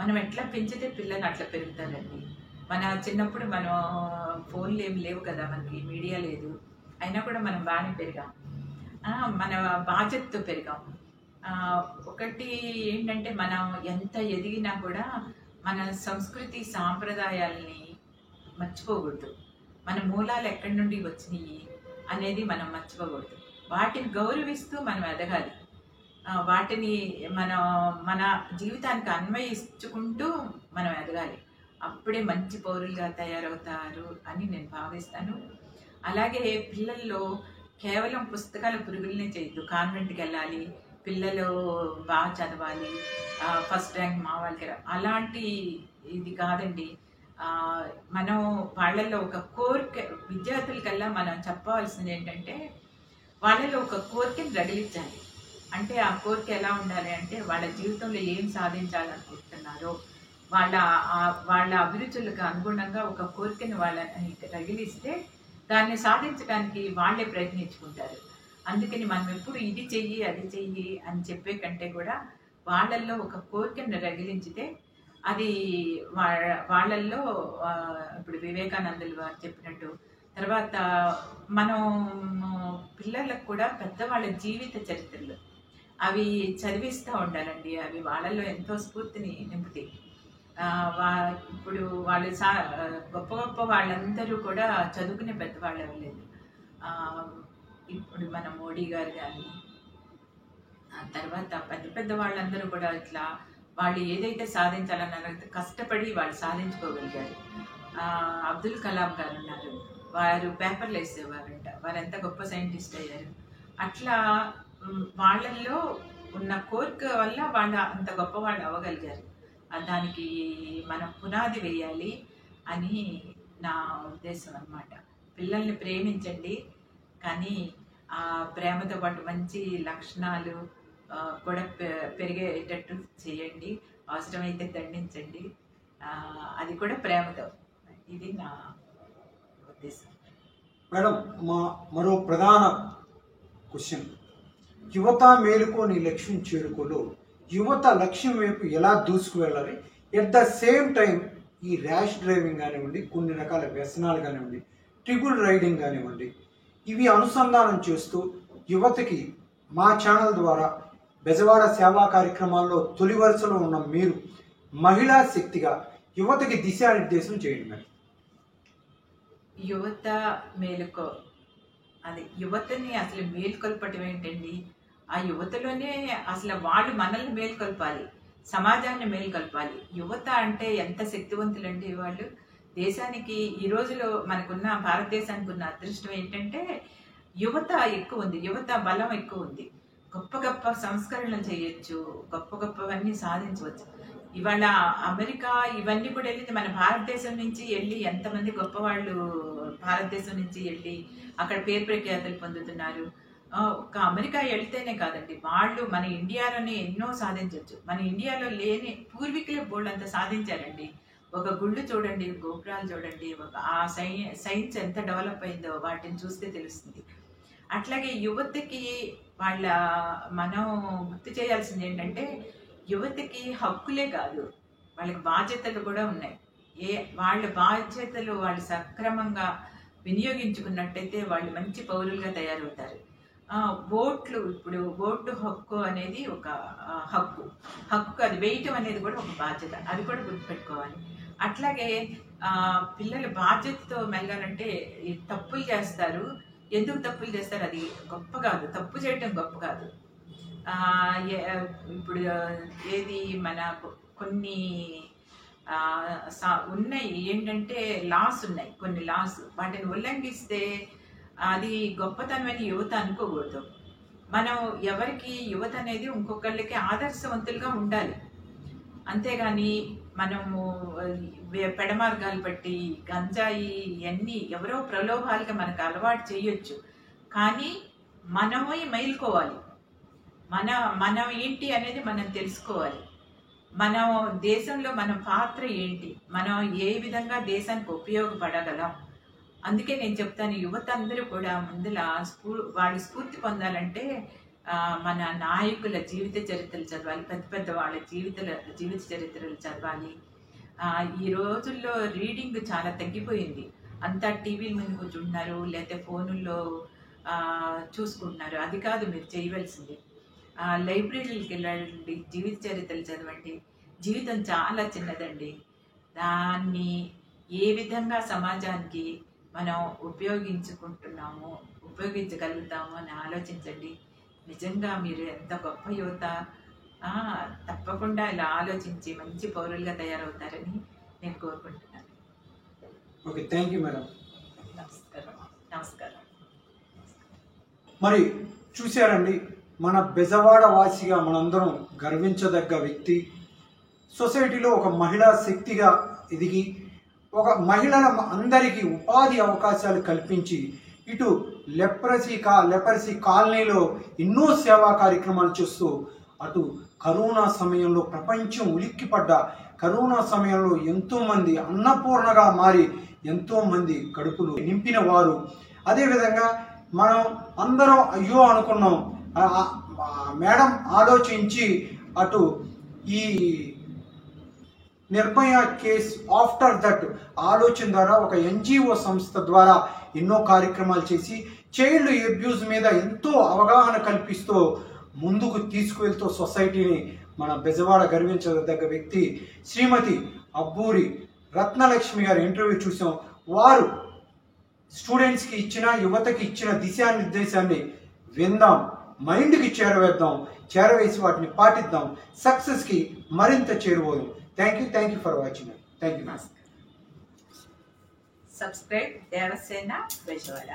మనం ఎట్లా పెంచితే పిల్లలు అట్లా పెరుగుతారండి. మన చిన్నప్పుడు మనం ఫోన్లు ఏమి లేవు కదా, మనకి మీడియా లేదు, అయినా కూడా మనం బాగానే పెరిగాం, మన బాధ్యతతో పెరిగాం. ఒకటి ఏంటంటే మనం ఎంత ఎదిగినా కూడా మన సంస్కృతి సాంప్రదాయాల్ని మర్చిపోకూడదు. మన మూలాలు ఎక్కడి నుండి వచ్చినాయి అనేది మనం మర్చిపోకూడదు. వాటిని గౌరవిస్తూ మనం ఎదగాలి. వాటిని మన జీవితానికి అన్వయించుకుంటూ మనం ఎదగాలి. అప్పుడే మంచి పౌరులుగా తయారవుతారు అని నేను భావిస్తాను. అలాగే పిల్లల్లో కేవలం పుస్తకాల పురుగులనే చేయొద్దు. కాన్వెంట్కి వెళ్ళాలి, పిల్లలు బాగా చదవాలి, ఫస్ట్ ర్యాంక్ మా వాళ్ళకి అలాంటి ఇది కాదండి. మనం వాళ్ళల్లో ఒక కోరిక, విద్యార్థులకల్లా మనం చెప్పవలసింది ఏంటంటే వాళ్ళలో ఒక కోరికని రగిలించాలి. అంటే ఆ కోరిక ఎలా ఉండాలి అంటే వాళ్ళ జీవితంలో ఏం సాధించాలనుకుంటున్నారో వాళ్ళ అభిరుచులకు అనుగుణంగా ఒక కోరికని వాళ్ళని రగిలిస్తే దాన్ని సాధించడానికి వాళ్ళే ప్రయత్నించుకుంటారు. అందుకని మనం ఎప్పుడు ఇది చెయ్యి అది చెయ్యి అని చెప్పే కంటే కూడా వాళ్ళల్లో ఒక కోరికను రగిలించితే అది వాళ్ళల్లో ఇప్పుడు వివేకానందులు వారు చెప్పినట్టు, తర్వాత మనం పిల్లలకు కూడా పెద్దవాళ్ళ జీవిత చరిత్రలు అవి చదివిస్తూ ఉండాలండి. అవి వాళ్ళల్లో ఎంతో స్ఫూర్తిని నింపుతాయి. ఇప్పుడు వాళ్ళు గొప్ప గొప్ప వాళ్ళందరూ కూడా చదువుకునే పెద్దవాళ్ళు అవ్వలేదు. ఇప్పుడు మన మోడీ గారు కానీ తర్వాత పెద్ద పెద్ద వాళ్ళందరూ కూడా ఇట్లా వాళ్ళు ఏదైతే సాధించాలన్నారో కష్టపడి వాళ్ళు సాధించుకోగలిగారు. అబ్దుల్ కలాం గారు ఉన్నారు, వారు పేపర్లు వేసేవారంట, వారు ఎంత గొప్ప సైంటిస్ట్ అయ్యారు. అట్లా వాళ్ళల్లో ఉన్న కోరిక వల్ల వాళ్ళు అంత గొప్ప వాళ్ళు అవ్వగలిగారు. దానికి మనం పునాది వేయాలి అని నా ఉద్దేశం అన్నమాట. పిల్లల్ని ప్రేమించండి, కానీ ప్రేమతో పాటు మంచి లక్షణాలు కూడా పెరిగేటట్టు చేయండి. అవసరమైతే దండించండి, అది కూడా ప్రేమతో. ఇది నా ఉద్దేశం. మేడం, మరో ప్రధాన క్వశ్చన్, యువత మేలుకో నీ లక్ష్యం చేరుకోలో యువత లక్ష్యం వైపు ఎలా దూసుకు వెళ్ళాలి? ఎట్ ద సేమ్ టైం ఈ ర్యాష్ డ్రైవింగ్ కానివ్వండి, కొన్ని రకాల వ్యసనాలు కానివ్వండి, ట్రిపుల్ రైడింగ్ కానివ్వండి, ఇవి అనుసంధానం చేస్తూ యువతకి మా ఛానల్ ద్వారా బెజవాడ సేవా కార్యక్రమాల్లో తొలి వరుసలో ఉన్న మీరు మహిళా శక్తిగా యువతకి దిశానిర్దేశం చేయండి మేడం. యువత మేలుకో, అది యువతని అసలు మేల్కొల్పటం ఏంటండి? ఆ యువతలోనే అసలు వాళ్ళు మనల్ని మేల్కొల్పాలి, సమాజాన్ని మేల్కొల్పాలి. యువత అంటే ఎంత శక్తివంతులండి వాళ్ళు. దేశానికి ఈ రోజులో మనకున్న భారతదేశానికి ఉన్న అదృష్టం ఏంటంటే యువత ఎక్కువ ఉంది, యువత బలం ఎక్కువ ఉంది. గొప్ప గొప్ప సంస్కరణలు చేయొచ్చు, గొప్ప గొప్పవన్నీ సాధించవచ్చు. ఇవాళ అమెరికా ఇవన్నీ కూడా వెళ్ళింది మన భారతదేశం నుంచి వెళ్ళి ఎంతమంది గొప్ప వాళ్ళు భారతదేశం నుంచి వెళ్ళి అక్కడ పేరు ప్రఖ్యాతులు పొందుతున్నారు. ఒక అమెరికా వెళ్తేనే కాదండి, వాళ్ళు మన ఇండియాలోనే ఎన్నో సాధించవచ్చు. మన ఇండియాలో లేని పూర్వీకులే బోల్డ్ సాధించారండి. ఒక గుళ్ళు చూడండి, గోపురాలు చూడండి, ఆ సైన్స్ ఎంత డెవలప్ అయిందో వాటిని చూస్తే తెలుస్తుంది. అట్లాగే యువతకి మనం గుర్తు చేయాల్సింది ఏంటంటే యువతకి హక్కులే కాదు, వాళ్ళకి బాధ్యతలు కూడా ఉన్నాయి. వాళ్ళ బాధ్యతలు వాళ్ళు సక్రమంగా వినియోగించుకున్నట్టయితే వాళ్ళు మంచి పౌరులుగా తయారవుతారు. ఇప్పుడు ఓటు హక్కు అనేది ఒక హక్కు, అది వేయటం అనేది కూడా ఒక బాధ్యత, అది కూడా గుర్తుపెట్టుకోవాలి. అట్లాగే పిల్లలు బాధ్యతతో మెలగాలంటే తప్పులు చేస్తారు. ఎందుకు తప్పులు చేస్తారు? అది గొప్ప కాదు, తప్పు చేయటం గొప్ప కాదు. ఇప్పుడు ఏది మన కొన్ని ఉన్నాయి ఏంటంటే లాస్ ఉన్నాయి, కొన్ని లాస్, వాటిని ఉల్లంఘిస్తే అది గొప్పతనం అని యువత అనుకోకూడదు. మనం ఎవరికి యువత అనేది ఇంకొకళ్ళకి ఆదర్శవంతులుగా ఉండాలి, అంతేగాని మనము పెడమార్గాలు బట్టి గంజాయి ఇవన్నీ ఎవరో ప్రలోభాలుగా మనకు అలవాటు చేయొచ్చు. కానీ మనమే మేల్కోవాలి, మనం ఏంటి అనేది మనం తెలుసుకోవాలి. మనం దేశంలో మన పాత్ర ఏంటి, మనం ఏ విధంగా దేశానికి ఉపయోగపడగలం. అందుకే నేను చెప్తాను, యువత అందరూ కూడా ముందల వాళ్ళు స్ఫూర్తి పొందాలంటే మన నాయకుల జీవిత చరిత్రలు చదవాలి, పెద్ద పెద్ద వాళ్ళ జీవిత చరిత్రలు చదవాలి. ఈ రోజుల్లో రీడింగ్ చాలా తగ్గిపోయింది. అంతా టీవీల ముందు కూర్చుంటున్నారు, లేకపోతే ఫోనుల్లో చూసుకుంటున్నారు. అది కాదు మీరు చేయవలసింది. లైబ్రరీలకు వెళ్ళండి, జీవిత చరిత్రలు చదవండి. జీవితం చాలా చిన్నదండి, దాన్ని ఏ విధంగా సమాజానికి మనం ఉపయోగించగలుగుతాము అని ఆలోచించండి. నిజంగా మీరు ఎంత గొప్ప యువత, తప్పకుండా ఇలా ఆలోచించి మంచి పౌరులుగా తయారవుతారని నేను కోరుకుంటున్నాను. Okay, thank you madam. నమస్కారం. మరి చూశారండి, మన బెజవాడ వాసిగా మనందరం గర్వించదగ్గ వ్యక్తి, సొసైటీలో ఒక మహిళా శక్తిగా ఎదిగి ఒక మహిళల అందరికీ ఉపాధి అవకాశాలు కల్పించి ఇటు లెపరసీ కాలనీలో ఎన్నో సేవా కార్యక్రమాలు చేస్తూ అటు కరోనా సమయంలో ప్రపంచం ఉలిక్కిపడ్డ కరోనా సమయంలో ఎంతోమంది అన్నపూర్ణగా మారి ఎంతోమంది కడుపులు నింపిన వారు. అదేవిధంగా మనం అందరం అయ్యో అనుకున్నాం, మేడం ఆలోచించి అటు ఈ నిర్భయ కేస్ ఆఫ్టర్ దట్ ఆలోచన ద్వారా ఒక ఎన్జిఓ సంస్థ ద్వారా ఎన్నో కార్యక్రమాలు చేసి చైల్డ్ అబ్యూజ్ మీద ఎంతో అవగాహన కల్పిస్తూ ముందుకు తీసుకువెళ్తూ సొసైటీని మన బెజవాడ గర్వించదగ్గ వ్యక్తి శ్రీమతి అబ్బూరి రత్నలక్ష్మి గారి ఇంటర్వ్యూ చూసాం. వారు స్టూడెంట్స్కి ఇచ్చిన, యువతకి ఇచ్చిన దిశానిర్దేశాన్ని విందాం, మైండ్కి చేరవేసి వాటిని పాటిద్దాం, సక్సెస్కి మరింత చేరువోదాం. Thank you for watching. Thank you. Subscribe Devasena Bezawada.